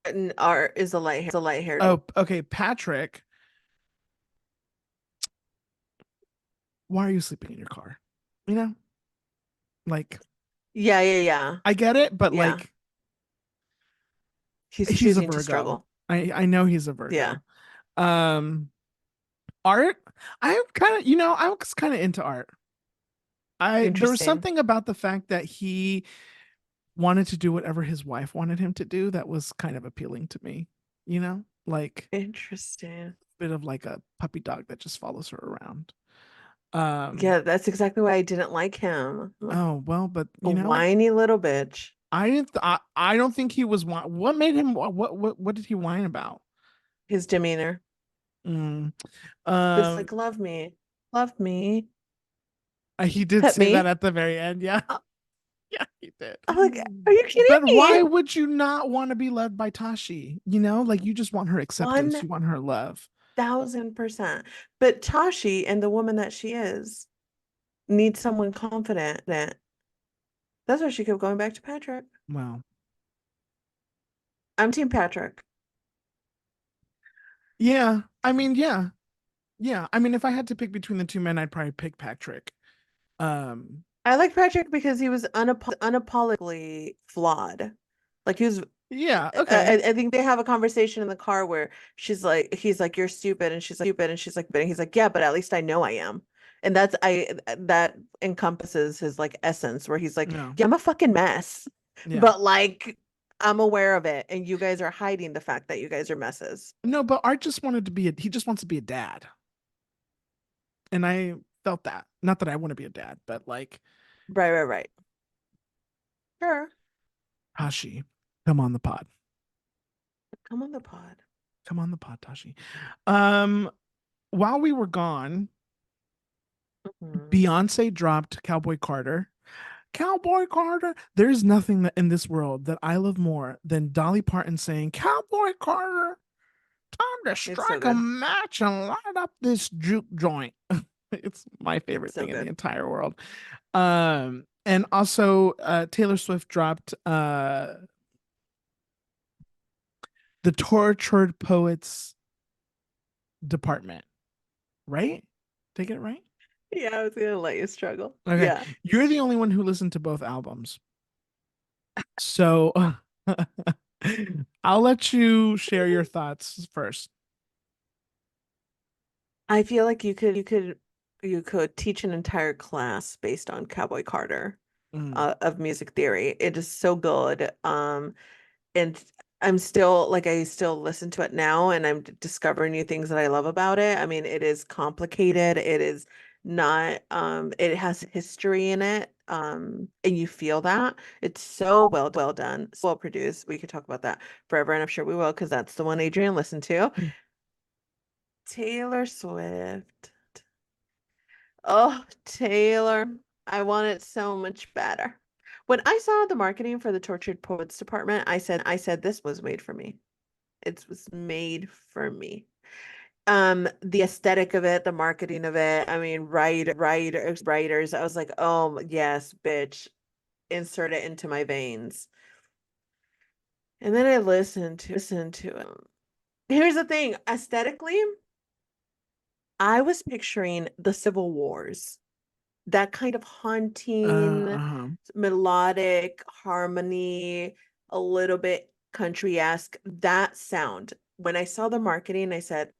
And Art is a light haired. Oh, okay. Patrick, why are you sleeping in your car? You know, like Yeah, yeah, yeah. I get it, but Yeah. like He's he's a choosing to Virgo. struggle. I know he's a Yeah. Virgo. Um, Art, I was kind of into Art. There was Interesting. something about the fact that he wanted to do whatever his wife wanted him to do that was kind of appealing to me. Like Interesting. bit of like a puppy dog that just follows her around. Yeah, that's exactly why I didn't like him. Oh well, but A whiny little bitch. I don't think he was. What made him? What did he whine about? His demeanor. Mm, It's um, like, love me. Love me. he did Pet say that me. at the very end. Yeah, Uh, yeah, he did. I'm like, are you kidding But why me? would you not want to be loved by Tashi? You know, like you just want her acceptance, you want her love. 1000%. But Tashi and the woman that she is needs someone confident. That's why she kept going back to Patrick. Well, I'm Team Patrick. yeah. I mean, yeah, yeah. I mean, if I had to pick between the two men, I'd probably pick Patrick. Um, I like Patrick because he was unapologetically flawed. Like he was yeah, okay. I think they have a conversation in the car where he's like, you're stupid, and she's like, but he's like, yeah, but at least I know I am. And that encompasses his like essence where he's like, No, yeah, I'm a fucking mess, yeah. but like I'm aware of it, and you guys are hiding the fact that you guys are messes. No, but Art just wanted to be he just wants to be a dad. And I felt that. Not that I want to be a dad, but like Right, right, right. Sure. Tashi, come on the pod. Come on the pod. Come on the pod, Tashi. Um, while we were gone, Mhm. Beyonce dropped Cowboy Carter. Cowboy Carter. There's nothing that in this world that I love more than Dolly Parton saying, Cowboy Carter, time to It's so strike a good. match and light up this juke joint. It's my favorite So thing in the good. entire world. And also Taylor Swift dropped the Tortured Poets Department, right? Did I get it right? Yeah, I was gonna let you struggle. Okay. Yeah. You're the only one who listened to both albums. So I'll let you share your thoughts first. I feel like you could teach an entire class based on Cowboy Carter Mm, of music theory. It is so good. And I'm still like I still listen to it now and I'm discovering new things that I love about it. I mean, it is complicated. It is not it has history in it. And you feel that. It's so well done, so well produced. We could talk about that forever, and I'm sure we will because that's the one Adrian listened to. Taylor Swift. Oh, Taylor, I want it so much better. When I saw the marketing for the Tortured Poets Department, I said this was made for me. It was made for me. The aesthetic of it, the marketing of it, I mean, writers, I was like, oh yes, bitch, insert it into my veins. And then I listened to it. Here's the thing, aesthetically, I was picturing the Civil Wars. That kind of haunting, uh-huh. melodic harmony, a little bit country-esque, that sound. When I saw the marketing, I said,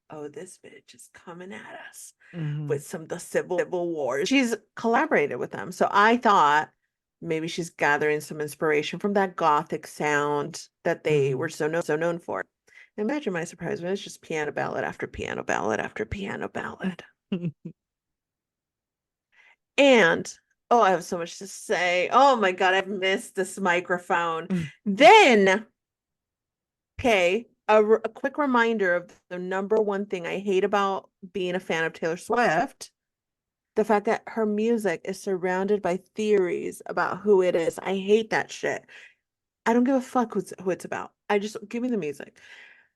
oh, this bitch is coming at us Hmm. with some of the Civil Wars. She's collaborated with them. So I thought maybe she's gathering some inspiration from that gothic sound that they Hmm. were so known for. Imagine my surprise when it's just piano ballad after piano ballad after piano ballad. And oh, I have so much to say. Oh my God, I've missed this microphone. Then, okay, a quick reminder of the number one thing I hate about being a fan of Taylor Swift, the fact that her music is surrounded by theories about who it is. I hate that shit. I don't give a fuck who it's about. I just give me the music.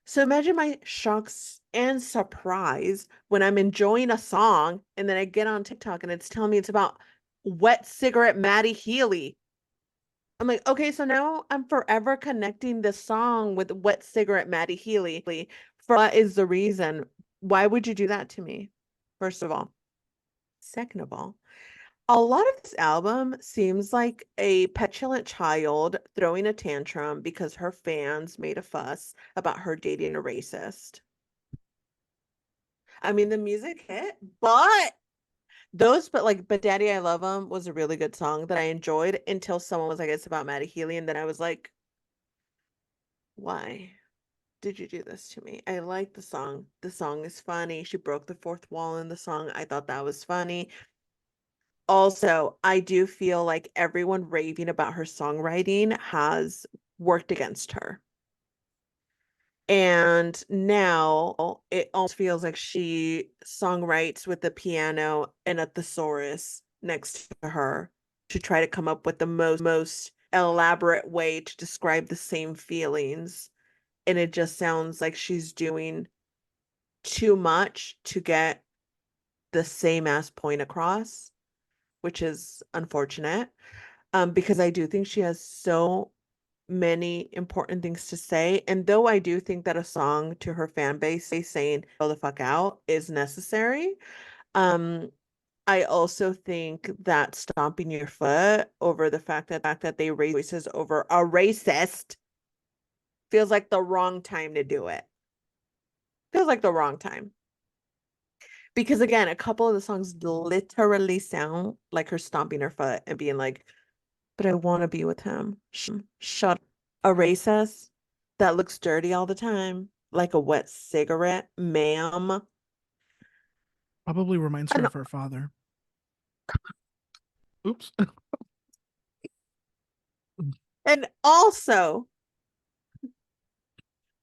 So imagine my shocks and surprise when I'm enjoying a song and then I get on TikTok and it's telling me it's about Wet Cigarette Maddie Healy. I'm like, okay, so now I'm forever connecting this song with Wet Cigarette Maddie Healy. For what is the reason? Why would you do that to me? First of all. Second of all, a lot of this album seems like a petulant child throwing a tantrum because her fans made a fuss about her dating a racist. I mean, the music hit, but Daddy I Love Him was a really good song that I enjoyed until someone was like, it's about Maddie Healy, and then I was like, why? did you do this to me? I like the song. The song is funny. She broke the fourth wall in the song. I thought that was funny. Also, I do feel like everyone raving about her songwriting has worked against her. And now it almost feels like she songwrites with the piano and a thesaurus next to her to try to come up with the most elaborate way to describe the same feelings. And it just sounds like she's doing too much to get the same ass point across, which is unfortunate. Because I do think she has so many important things to say. And though I do think that a song to her fan base saying "Go the fuck out" is necessary, um, I also think that stomping your foot over the fact that they raise voices over a racist feels like the wrong time to do it. Feels like the wrong time. Because again, a couple of the songs literally sound like her stomping her foot and being like, but I want to be with him. Shut a racist that looks dirty all the time, like a wet cigarette, ma'am. Probably reminds her And of her father. Oops. and also,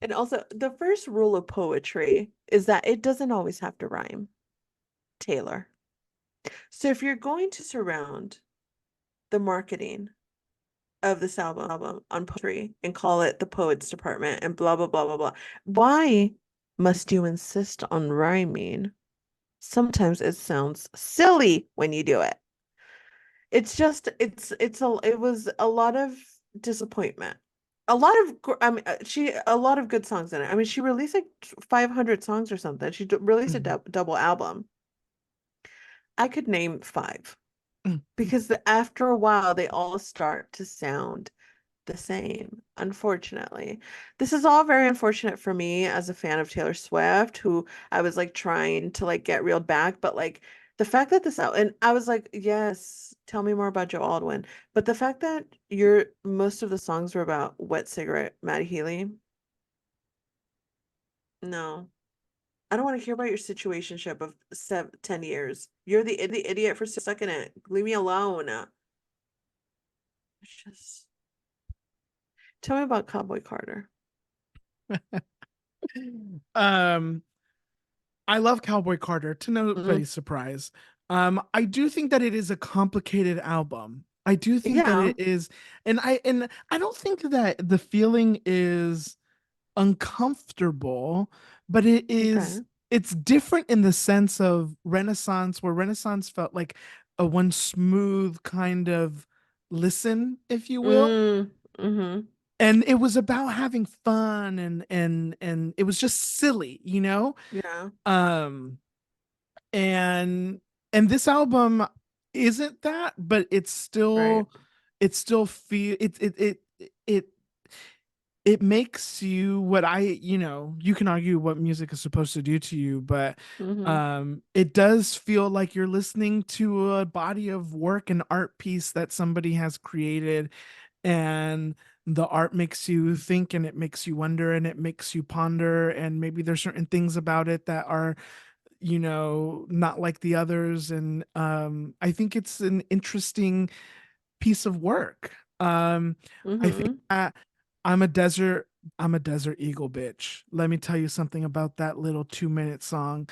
and also the first rule of poetry is that it doesn't always have to rhyme, Taylor. So if you're going to surround the marketing of this album on poetry and call it the poets department and blah blah blah blah blah, why must you insist on rhyming? Sometimes it sounds silly when you do it. It's just it was a lot of disappointment. A lot of I mean she a lot of good songs in it. I mean she released like 500 songs or something. She released a Mhm. double album. I could name 5 Mhm. because after a while they all start to sound the same, unfortunately. This is all very unfortunate for me as a fan of Taylor Swift, who I was like trying to like get reeled back, but like the fact that this out and I was like, yes, tell me more about Joe Alwyn. But the fact that your most of the songs were about Wet Cigarette, Maddie Healy, no. I don't want to hear about your situationship of 10 years. You're the idiot for stuck in it. Leave me alone. It's just tell me about Cowboy Carter. um, I love Cowboy Carter, to Mm, nobody's surprise. I do think that it is a complicated album. I do think that yeah. it is, and I don't think that the feeling is uncomfortable, but Okay. it's different in the sense of Renaissance, where Renaissance felt like a one smooth kind of listen, if you will. Mm, mhm. And it was about having fun and it was just silly, you know? Yeah, Um and and this album isn't that, but right. it still feel it it makes you what you can argue what music is supposed to do to you, but Mhm. it does feel like you're listening to a body of work and art piece that somebody has created, and the art makes you think and it makes you wonder and it makes you ponder, and maybe there's certain things about it that are not like the others, and I think it's an interesting piece of work. I think Mhm. that I'm a desert eagle bitch. Let me tell you something about that little 2-minute song.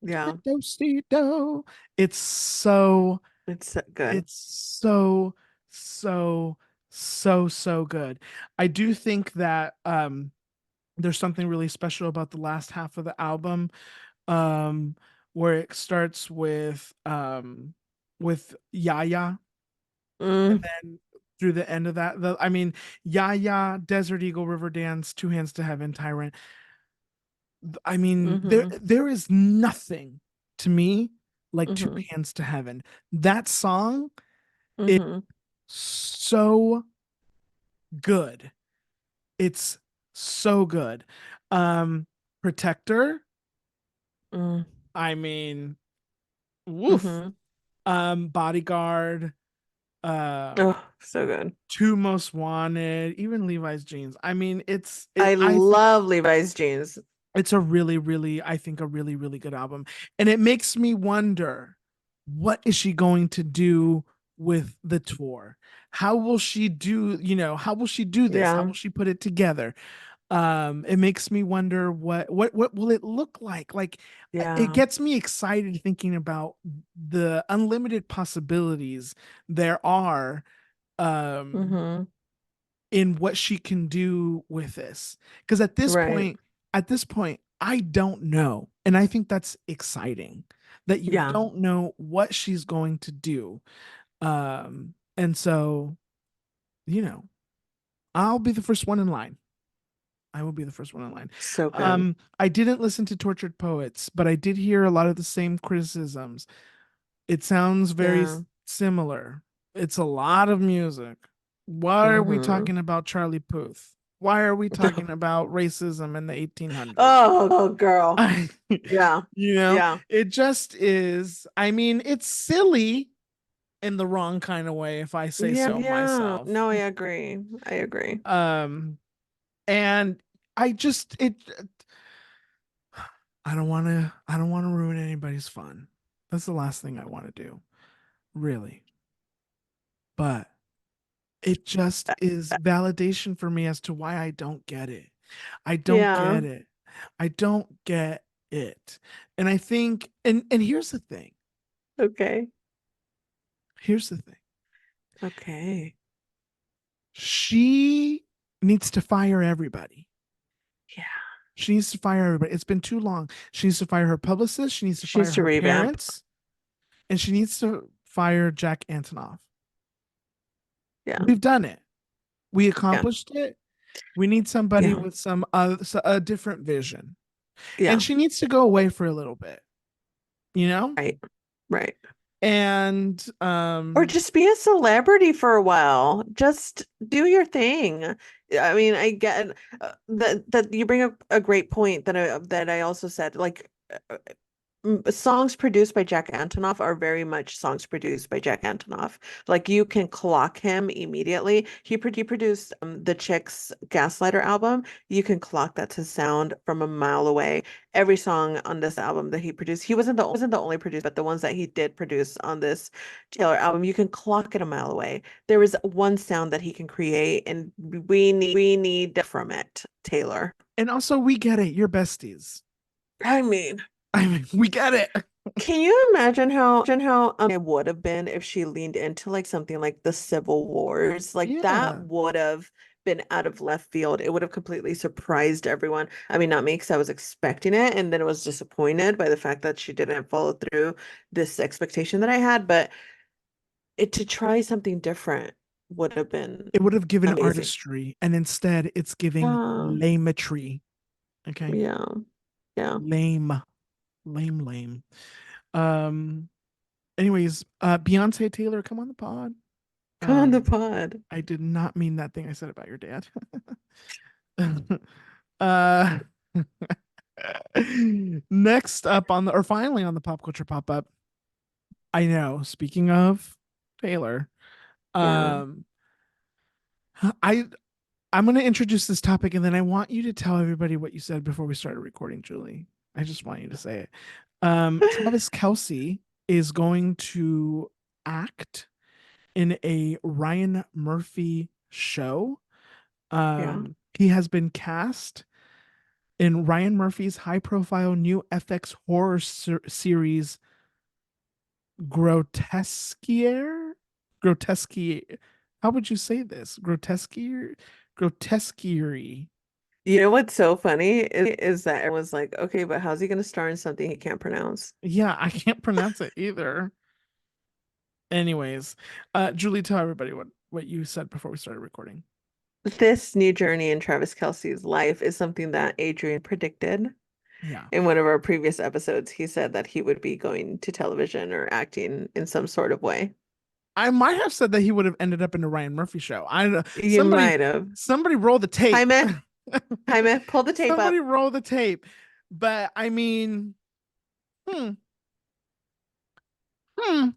Yeah, Do. It's so good. it's so so so good. I do think that there's something really special about the last half of the album, um where it starts with Yaya, and Mm, then through the end of that, I mean, Yaya, Desert Eagle, River Dance, Two Hands to Heaven, Tyrant. I mean, mhm. there is nothing to me like Two Mhm. Hands to Heaven. That song is Mhm. so good. It's so good. Um, Protector, Mm, I mean, woof. mhm. Bodyguard, Um, Oh, so good. Two Most Wanted, even Levi's Jeans. I mean, I love Levi's jeans. it's a really, really, I think a really, really good album. And it makes me wonder, what is she going to do with the tour? How will she do, how will she do this? How Yeah. will she put it together? It makes me wonder, what will it look like? Like, it Yeah. gets me excited thinking about the unlimited possibilities there are, um Mm-hmm. in what she can do with this. Because Right. at this point, I don't know. And I think that's exciting, that you Yeah. don't know what she's going to do. And so, you know, I'll be the first one in line. I will be the first one in line. So good. I didn't listen to Tortured Poets, but I did hear a lot of the same criticisms. It sounds very Yeah. similar. It's a lot of music. Why are we Mm-hmm. talking about Charlie Puth? Why are we talking about racism in the 1800s? Oh, girl. I, Yeah. Yeah. it just is. I mean, it's silly in the wrong kind of way, if I say Yeah. so Yeah. myself. No, I agree. I agree. Um, and I just it I don't want to ruin anybody's fun. That's the last thing I want to do, really. But it just is validation for me as to why I don't get it. I don't Yeah. get it. I don't get it. And I think, and here's the thing. Okay. Here's the thing. Okay. She needs to fire everybody. Yeah. She needs to fire everybody. It's been too long. She needs to fire her publicist. She needs to She fire needs to her revamp. parents, and she needs to fire Jack Antonoff. Yeah. We've done it. We Yeah. accomplished it. We need somebody Yeah. with a different vision, and Yeah. she needs to go away for a little bit. You know, Right. Right. and Or just be a celebrity for a while. Just do your thing. I mean, I get that you bring up a great point that I also said. Like, songs produced by Jack Antonoff are very much songs produced by Jack Antonoff. Like you can clock him immediately. He produced the Chicks Gaslighter album. You can clock that's his sound from a mile away. Every song on this album that he produced, he wasn't the only producer, but the ones that he did produce on this Taylor album, you can clock it a mile away. There is one sound that he can create, and we need from it, Taylor. also we get it. You're besties. I mean, I mean, we get it. can you imagine how it would have been if she leaned into like something like the Civil Wars? Like that Yeah, would have been out of left field. It would have completely surprised everyone. I mean, not me because I was expecting it and then I was disappointed by the fact that she didn't follow through this expectation that I had, but it to try something different would have been it would have given amazing. artistry, and instead it's giving Yeah, lametry. Okay, yeah, yeah. lame, lame. Um. Anyways, Beyonce Taylor, come on the pod. Come on the Um, pod. I did not mean that thing I said about your dad. uh, next up on the, or finally on the pop culture pop up. I know. Speaking of Taylor, Yeah. um, I I'm going to introduce this topic, and then I want you to tell everybody what you said before we started recording, Julie. I just want you to say it. Travis Kelce is going to act in a Ryan Murphy show. Yeah. He has been cast in Ryan Murphy's high-profile new FX horror series Grotesquier. Grotesquier. How would you say this? Grotesquier. Grotesquiery. You know what's so funny is that everyone's like, okay, but how's he going to star in something he can't pronounce? Yeah, I can't pronounce it either. Anyways, Julie, tell everybody what you said before we started recording. This new journey in Travis Kelce's life is something that Adrian predicted Yeah. in one of our previous episodes. He said that he would be going to television or acting in some sort of way. I might have said that he would have ended up in the Ryan Murphy show. I You might have. somebody roll the tape. Jaime, Jaime, pull the tape Somebody up. roll the tape. But I mean, hmm, hmm.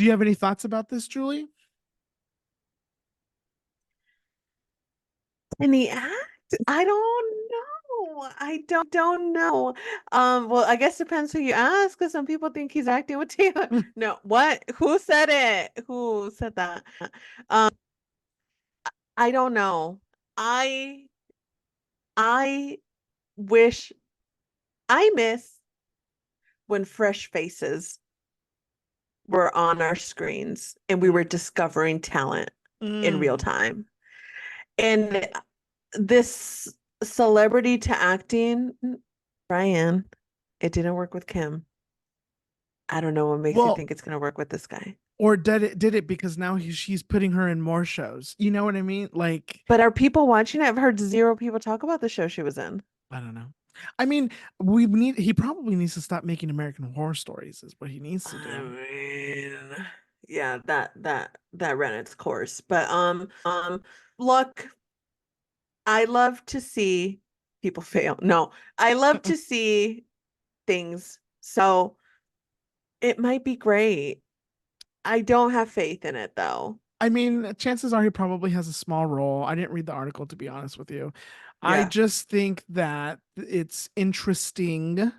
Do you have any thoughts about this, Julie? In the act? I don't know. I don't know. Well, I guess depends who you ask, because some people think he's acting with Taylor. No, what? Who said it? Who said that? Um, I don't know. I I wish I miss when fresh faces were on our screens and we were discovering talent in real Mm. time. And this celebrity to acting, Brian, it didn't work with Kim. I don't know what makes you Well, think it's going to work with this guy. or did it because now she's putting her in more shows. You know what I mean? Like, But are people watching it? I've heard zero people talk about the show she was in. I don't know. I mean, he probably needs to stop making American Horror Stories is what he needs to I do. mean, yeah, that ran its course. But look, I love to see people fail. No, I love to see things. So it might be great. I don't have faith in it though. I mean, chances are he probably has a small role. I didn't read the article to be honest with you. I Yeah. just think that it's interesting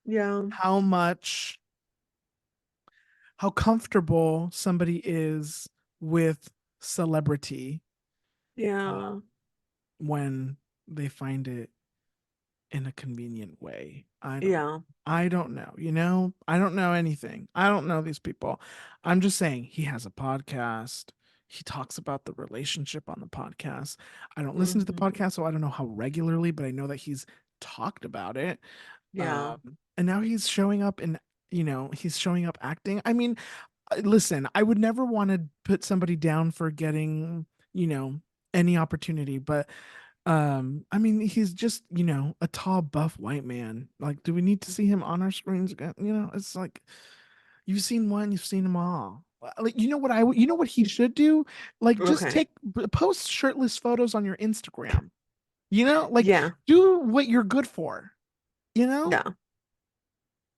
Yeah. how much how comfortable somebody is with celebrity uh, Yeah. when they find it in a convenient way. Yeah. I don't know, you know? I don't know anything. I don't know these people. I'm just saying he has a podcast. He talks about the relationship on the podcast. I don't listen to the Mhm. podcast, so I don't know how regularly, but I know that he's talked about it. Yeah. And now he's showing up and he's showing up acting. I mean, listen, I would never want to put somebody down for getting, you know, any opportunity, but I mean, he's just, a tall, buff white man. Like, do we need to see him on our screens again? It's like you've seen one, you've seen them all. Like, you know what he should do? Like, just Okay. post shirtless photos on your Instagram. Like, Yeah. do what you're good for. You know, Yeah.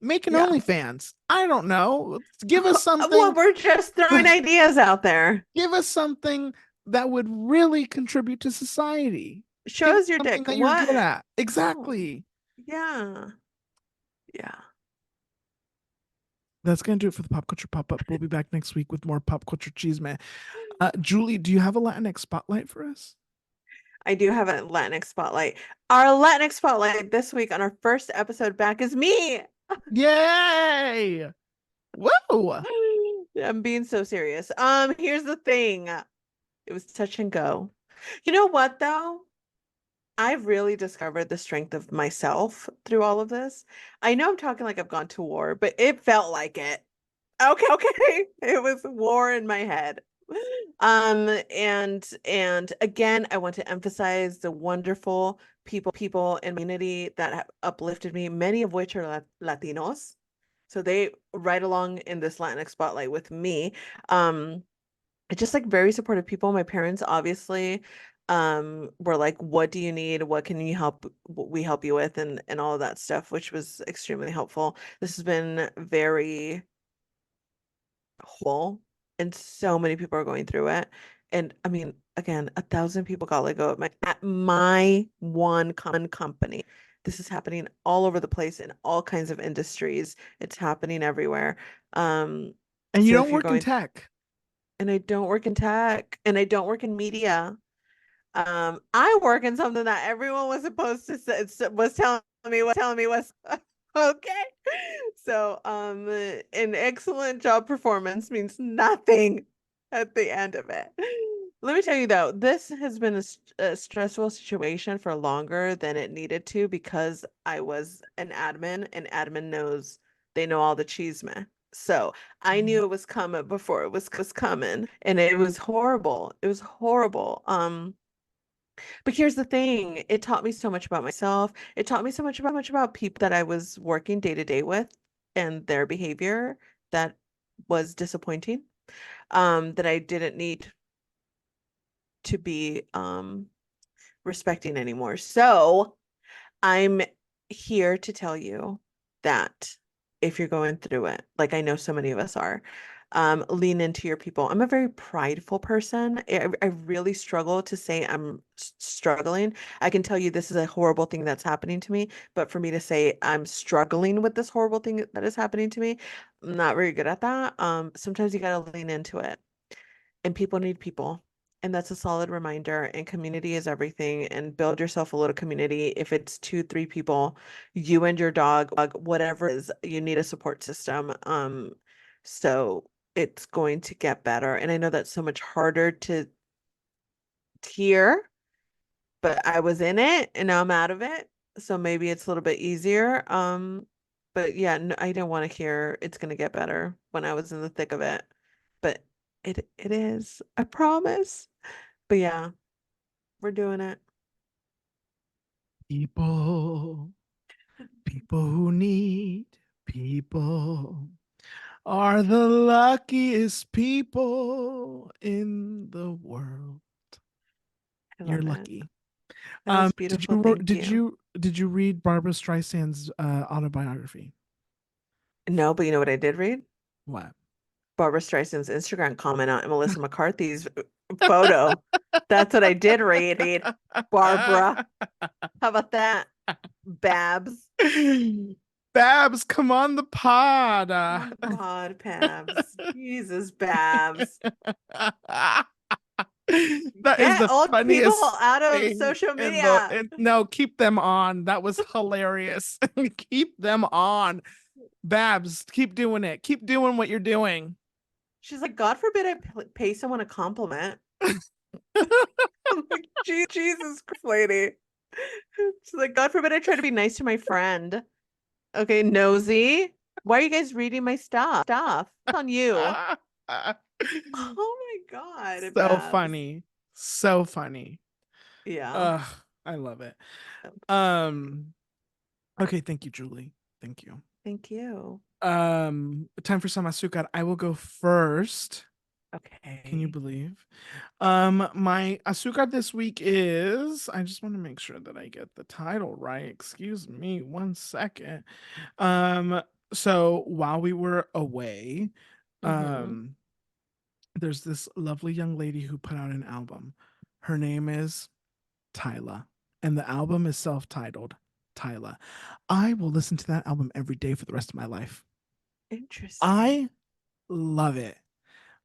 make an Yeah. OnlyFans. I don't know. Give us Well, something. we're just throwing ideas out there. Give us something that would really contribute to society. Give Show us us your something dick. that you're good What? at. Oh, Exactly. yeah. Yeah. That's gonna do it for the pop culture pop up. We'll be back next week with more pop culture cheeseman. Julie, do you have a Latinx spotlight for us? I do have a Latinx spotlight. Our Latinx spotlight this week on our first episode back is me. Yay! Whoa! I'm being so serious. Here's the thing. It was touch and go. You know what though? I've really discovered the strength of myself through all of this. I know I'm talking like I've gone to war, but it felt like it. Okay, okay. It was war in my head. And again, I want to emphasize the wonderful people in my community that have uplifted me, many of which are Latinos. So they ride along in this Latinx spotlight with me. It's just like very supportive people. My parents obviously were like, what do you need? What can you help we help you with and all of that stuff, which was extremely helpful. This has been very whole and so many people are going through it. And I mean, again, 1,000 people got let go at my one company. This is happening all over the place in all kinds of industries. It's happening everywhere. Um, And you so don't if you're work in going, tech. and I don't work in tech, and I don't work in media. I work in something that everyone was supposed to say, was telling me was okay. So, an excellent job performance means nothing at the end of it. Let me tell you though, this has been a stressful situation for longer than it needed to because I was an admin and admin knows they know all the chisme. So I knew Mhm. it was coming before it was coming and it was horrible. It was horrible. But here's the thing, it taught me so much about myself. It taught me so much about people that I was working day to day with and their behavior that was disappointing. That I didn't need to be respecting anymore. So I'm here to tell you that if you're going through it, like I know so many of us are, Lean into your people. I'm a very prideful person. I really struggle to say I'm struggling. I can tell you this is a horrible thing that's happening to me, but for me to say I'm struggling with this horrible thing that is happening to me, I'm not very good at that. Sometimes you gotta lean into it, and people need people. And that's a solid reminder. And community is everything. And build yourself a little community. If it's two, three people, you and your dog, whatever it is, you need a support system. So it's going to get better. And I know that's so much harder to hear, but I was in it and now I'm out of it. So maybe it's a little bit easier. But yeah, no, I didn't want to hear it's gonna get better when I was in the thick of it. But it is, I promise. But yeah, we're doing it. People, people who need people are the luckiest people in the world. I You're love it. lucky. That was Did beautiful. you Thank did you. you did you read Barbara Streisand's autobiography? No, but you know what I did read? What? Barbara Streisand's Instagram comment on Melissa McCarthy's photo. That's what I did read. Barbara. How about that? Babs. Babs, come on the pod. Come on the pod, Babs. Jesus, Babs. That is Get the old people funniest out of thing social in the media. no, keep them on. That was hilarious. Keep them on. Babs, keep doing it. Keep doing what you're doing. She's like, God forbid I pay someone a compliment. I'm like, Jesus Christ, lady. She's like, God forbid I try to be nice to my friend. Okay, nosy. Why are you guys reading my stuff? It's on you. Oh my God, So Babs. funny. So funny. Yeah. Ugh, I love it. Um, okay, thank you, Julie. Thank you. Thank you. Time for some azúcar. I will go first. Can you Okay. believe? My azúcar this week is, I just want to make sure that I get the title right. Excuse me 1 second. Um, so while we were away, Mm-hmm. um, there's this lovely young lady who put out an album. Her name is Tyla, and the album is self-titled Tyla. I will listen to that album every day for the rest of my life. Interesting. I love it.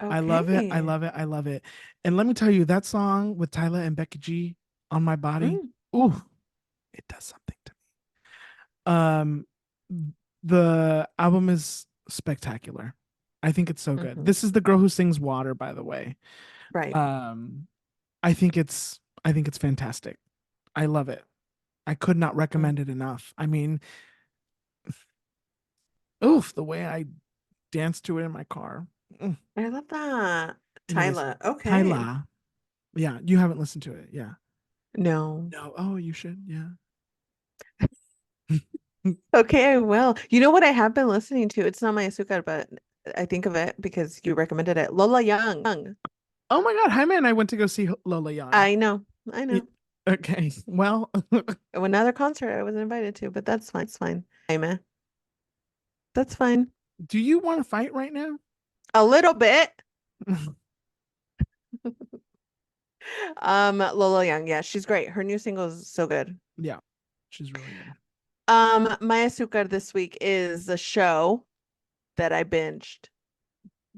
I love it. I Okay. love it. I love it. And let me tell you, that song with Tyla and Becky G on my body, Mm, ooh, it does something to me. The album is spectacular. I think it's so good. mm-hmm. This is the girl who sings Water, by the way. Right. Um, I think it's fantastic. I love it. I could not Mm. recommend it enough. I mean, oof, the way I danced to it in my car. Mm. I love that. Anyways, Tyla. Okay. Tyla. Yeah, you haven't listened to it. Yeah. No. No. Oh, you should. Yeah. Okay, I will. You know what I have been listening to? It's not my azúcar, but I think of it because you recommended it. Lola Young. Oh my God, Jaime and I went to go see Lola Young. I know. I Y- know. Okay. Well, Another concert I wasn't invited to, but that's fine. It's fine. Hey, man. That's fine. do you want to fight right now? A little bit. Lola Young. Yeah, she's great. Her new single is so good. Yeah, she's really good. My azúcar this week is a show that I binged.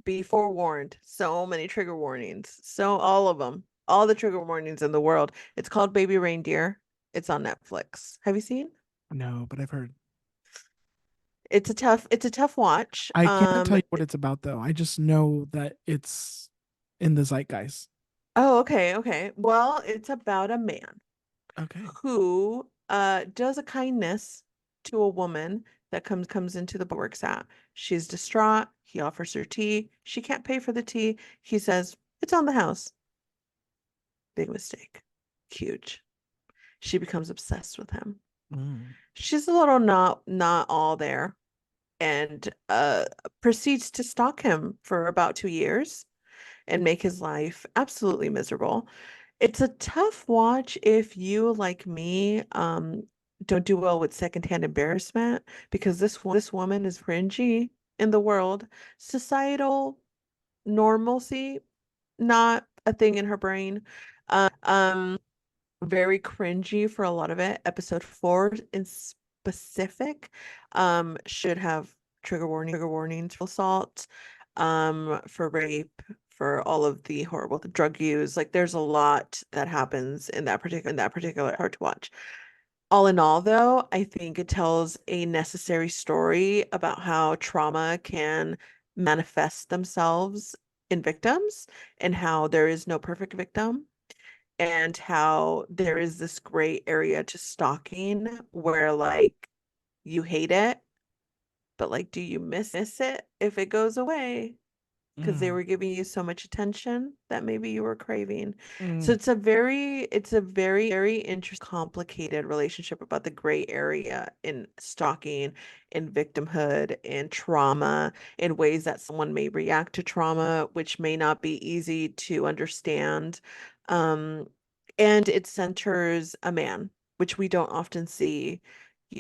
Be forewarned. So many trigger warnings. So all of them. All the trigger warnings in the world. It's called Baby Reindeer. It's on Netflix. Have you seen? No, but I've heard. It's a tough watch. I can't tell you what it's about though. I just know that it's in the zeitgeist. Oh, okay, okay. Well, it's about a man Okay. who does a kindness to a woman that comes into the bar works at. She's distraught. He offers her tea. She can't pay for the tea. He says, "It's on the house." Big mistake. Huge. She becomes obsessed with him. Mm. She's a little not all there and proceeds to stalk him for about 2 years and make his life absolutely miserable. It's a tough watch if you, like me, don't do well with secondhand embarrassment because this woman is cringy in the world. Societal normalcy, not a thing in her brain. Very cringy for a lot of it. Episode 4 in specific should have trigger warnings for assault, for rape, for all of the horrible drug use. Like there's a lot that happens in that particular hard to watch. All in all, though, I think it tells a necessary story about how trauma can manifest themselves in victims and how there is no perfect victim and how there is this gray area to stalking where like you hate it, but like, do you miss it if it goes away? Because they Mm, were giving you so much attention that maybe you were craving. So mm, it's a very interesting, complicated relationship about the gray area in stalking, in victimhood, in trauma, in ways that someone may react to trauma, which may not be easy to understand. Um, and it centers a man, which we don't often see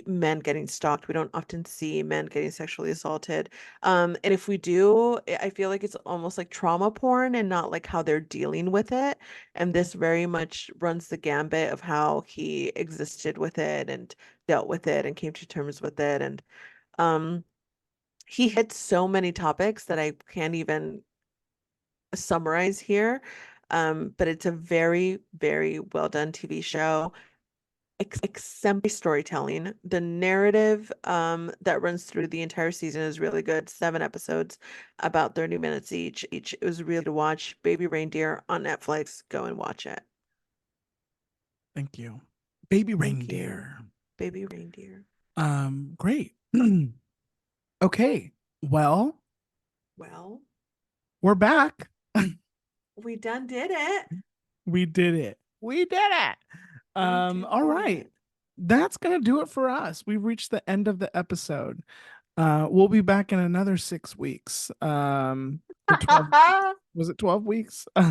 men getting stalked. We don't often see men getting sexually assaulted. And if we do, I feel like it's almost like trauma porn and not like how they're dealing with it. And this very much runs the gambit of how he existed with it and dealt with it and came to terms with it. And um, he hits so many topics that I can't even summarize here. But it's a very, very well done TV show. Exemplary storytelling. The narrative that runs through the entire season is really good. 7 episodes, about 30 minutes each. It was really to watch. Baby Reindeer on Netflix. Go and watch it. thank you. Baby Thank you. reindeer. Baby Reindeer. Great. Okay. Well, Well, we're back. we done did it. We did it. We did it. We did All did right. it. That's gonna do it for us. We've reached the end of the episode. We'll be back in another 6 weeks. For 12, was it 12 weeks? It's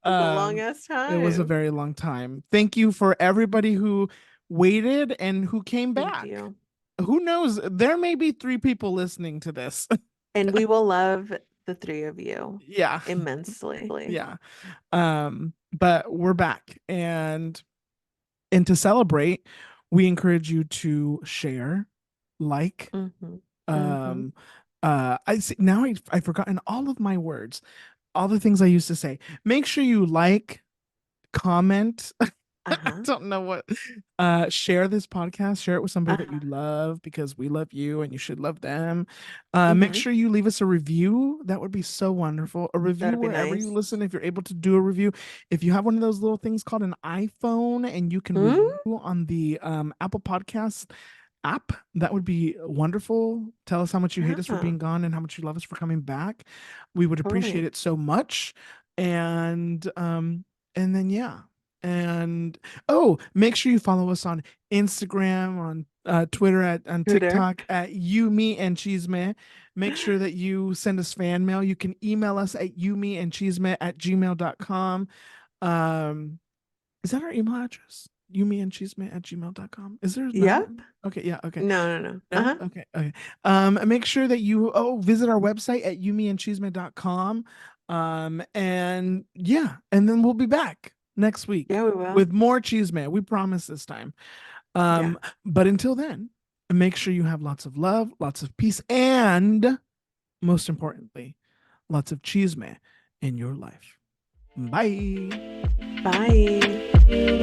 a long um, ass it was a time. very long time. Thank you for everybody who waited and who came Thank back. you. Who knows? There may be 3 people listening to this. And we will love the three of you Yeah. immensely. Yeah. But we're back, and to celebrate, we encourage you to share, like, Mm-hmm. Mm-hmm. um, I see now I've forgotten all of my words, all the things I used to say. Make sure you like, comment. I Uh-huh. don't know what. Share this podcast. Share it with somebody that you Uh-huh. love because we love you and you should love them. Make Mm-hmm. sure you leave us a review. That would be so wonderful. A review That'd be wherever you nice. listen. If you're able to do a review, if you have one of those little things called an iPhone and you can Hmm? review on the Apple Podcasts app, that would be wonderful. Tell us how much you hate us for Yeah, being gone and how much you love us for coming back. We would appreciate totally. it so much. And then yeah. And oh, make sure you follow us on Instagram, on Twitter, on Twitter. TikTok at You Me and Chisme. Make sure that you send us fan mail. You can email us at youmeandchisme@gmail.com. Um, is that our email address? Youmeandchisme@gmail.com. Is there not? Yep. Okay, yeah, okay. No, no, no. No? Uh-huh. Okay, okay. Make sure that you visit our website at youmeandchisme.com. And yeah, and then we'll be back next week Yeah, we will. with more Chisme. We promise this time. Yeah. But until then, make sure you have lots of love, lots of peace, and most importantly, lots of Chisme in your life. Bye. Bye.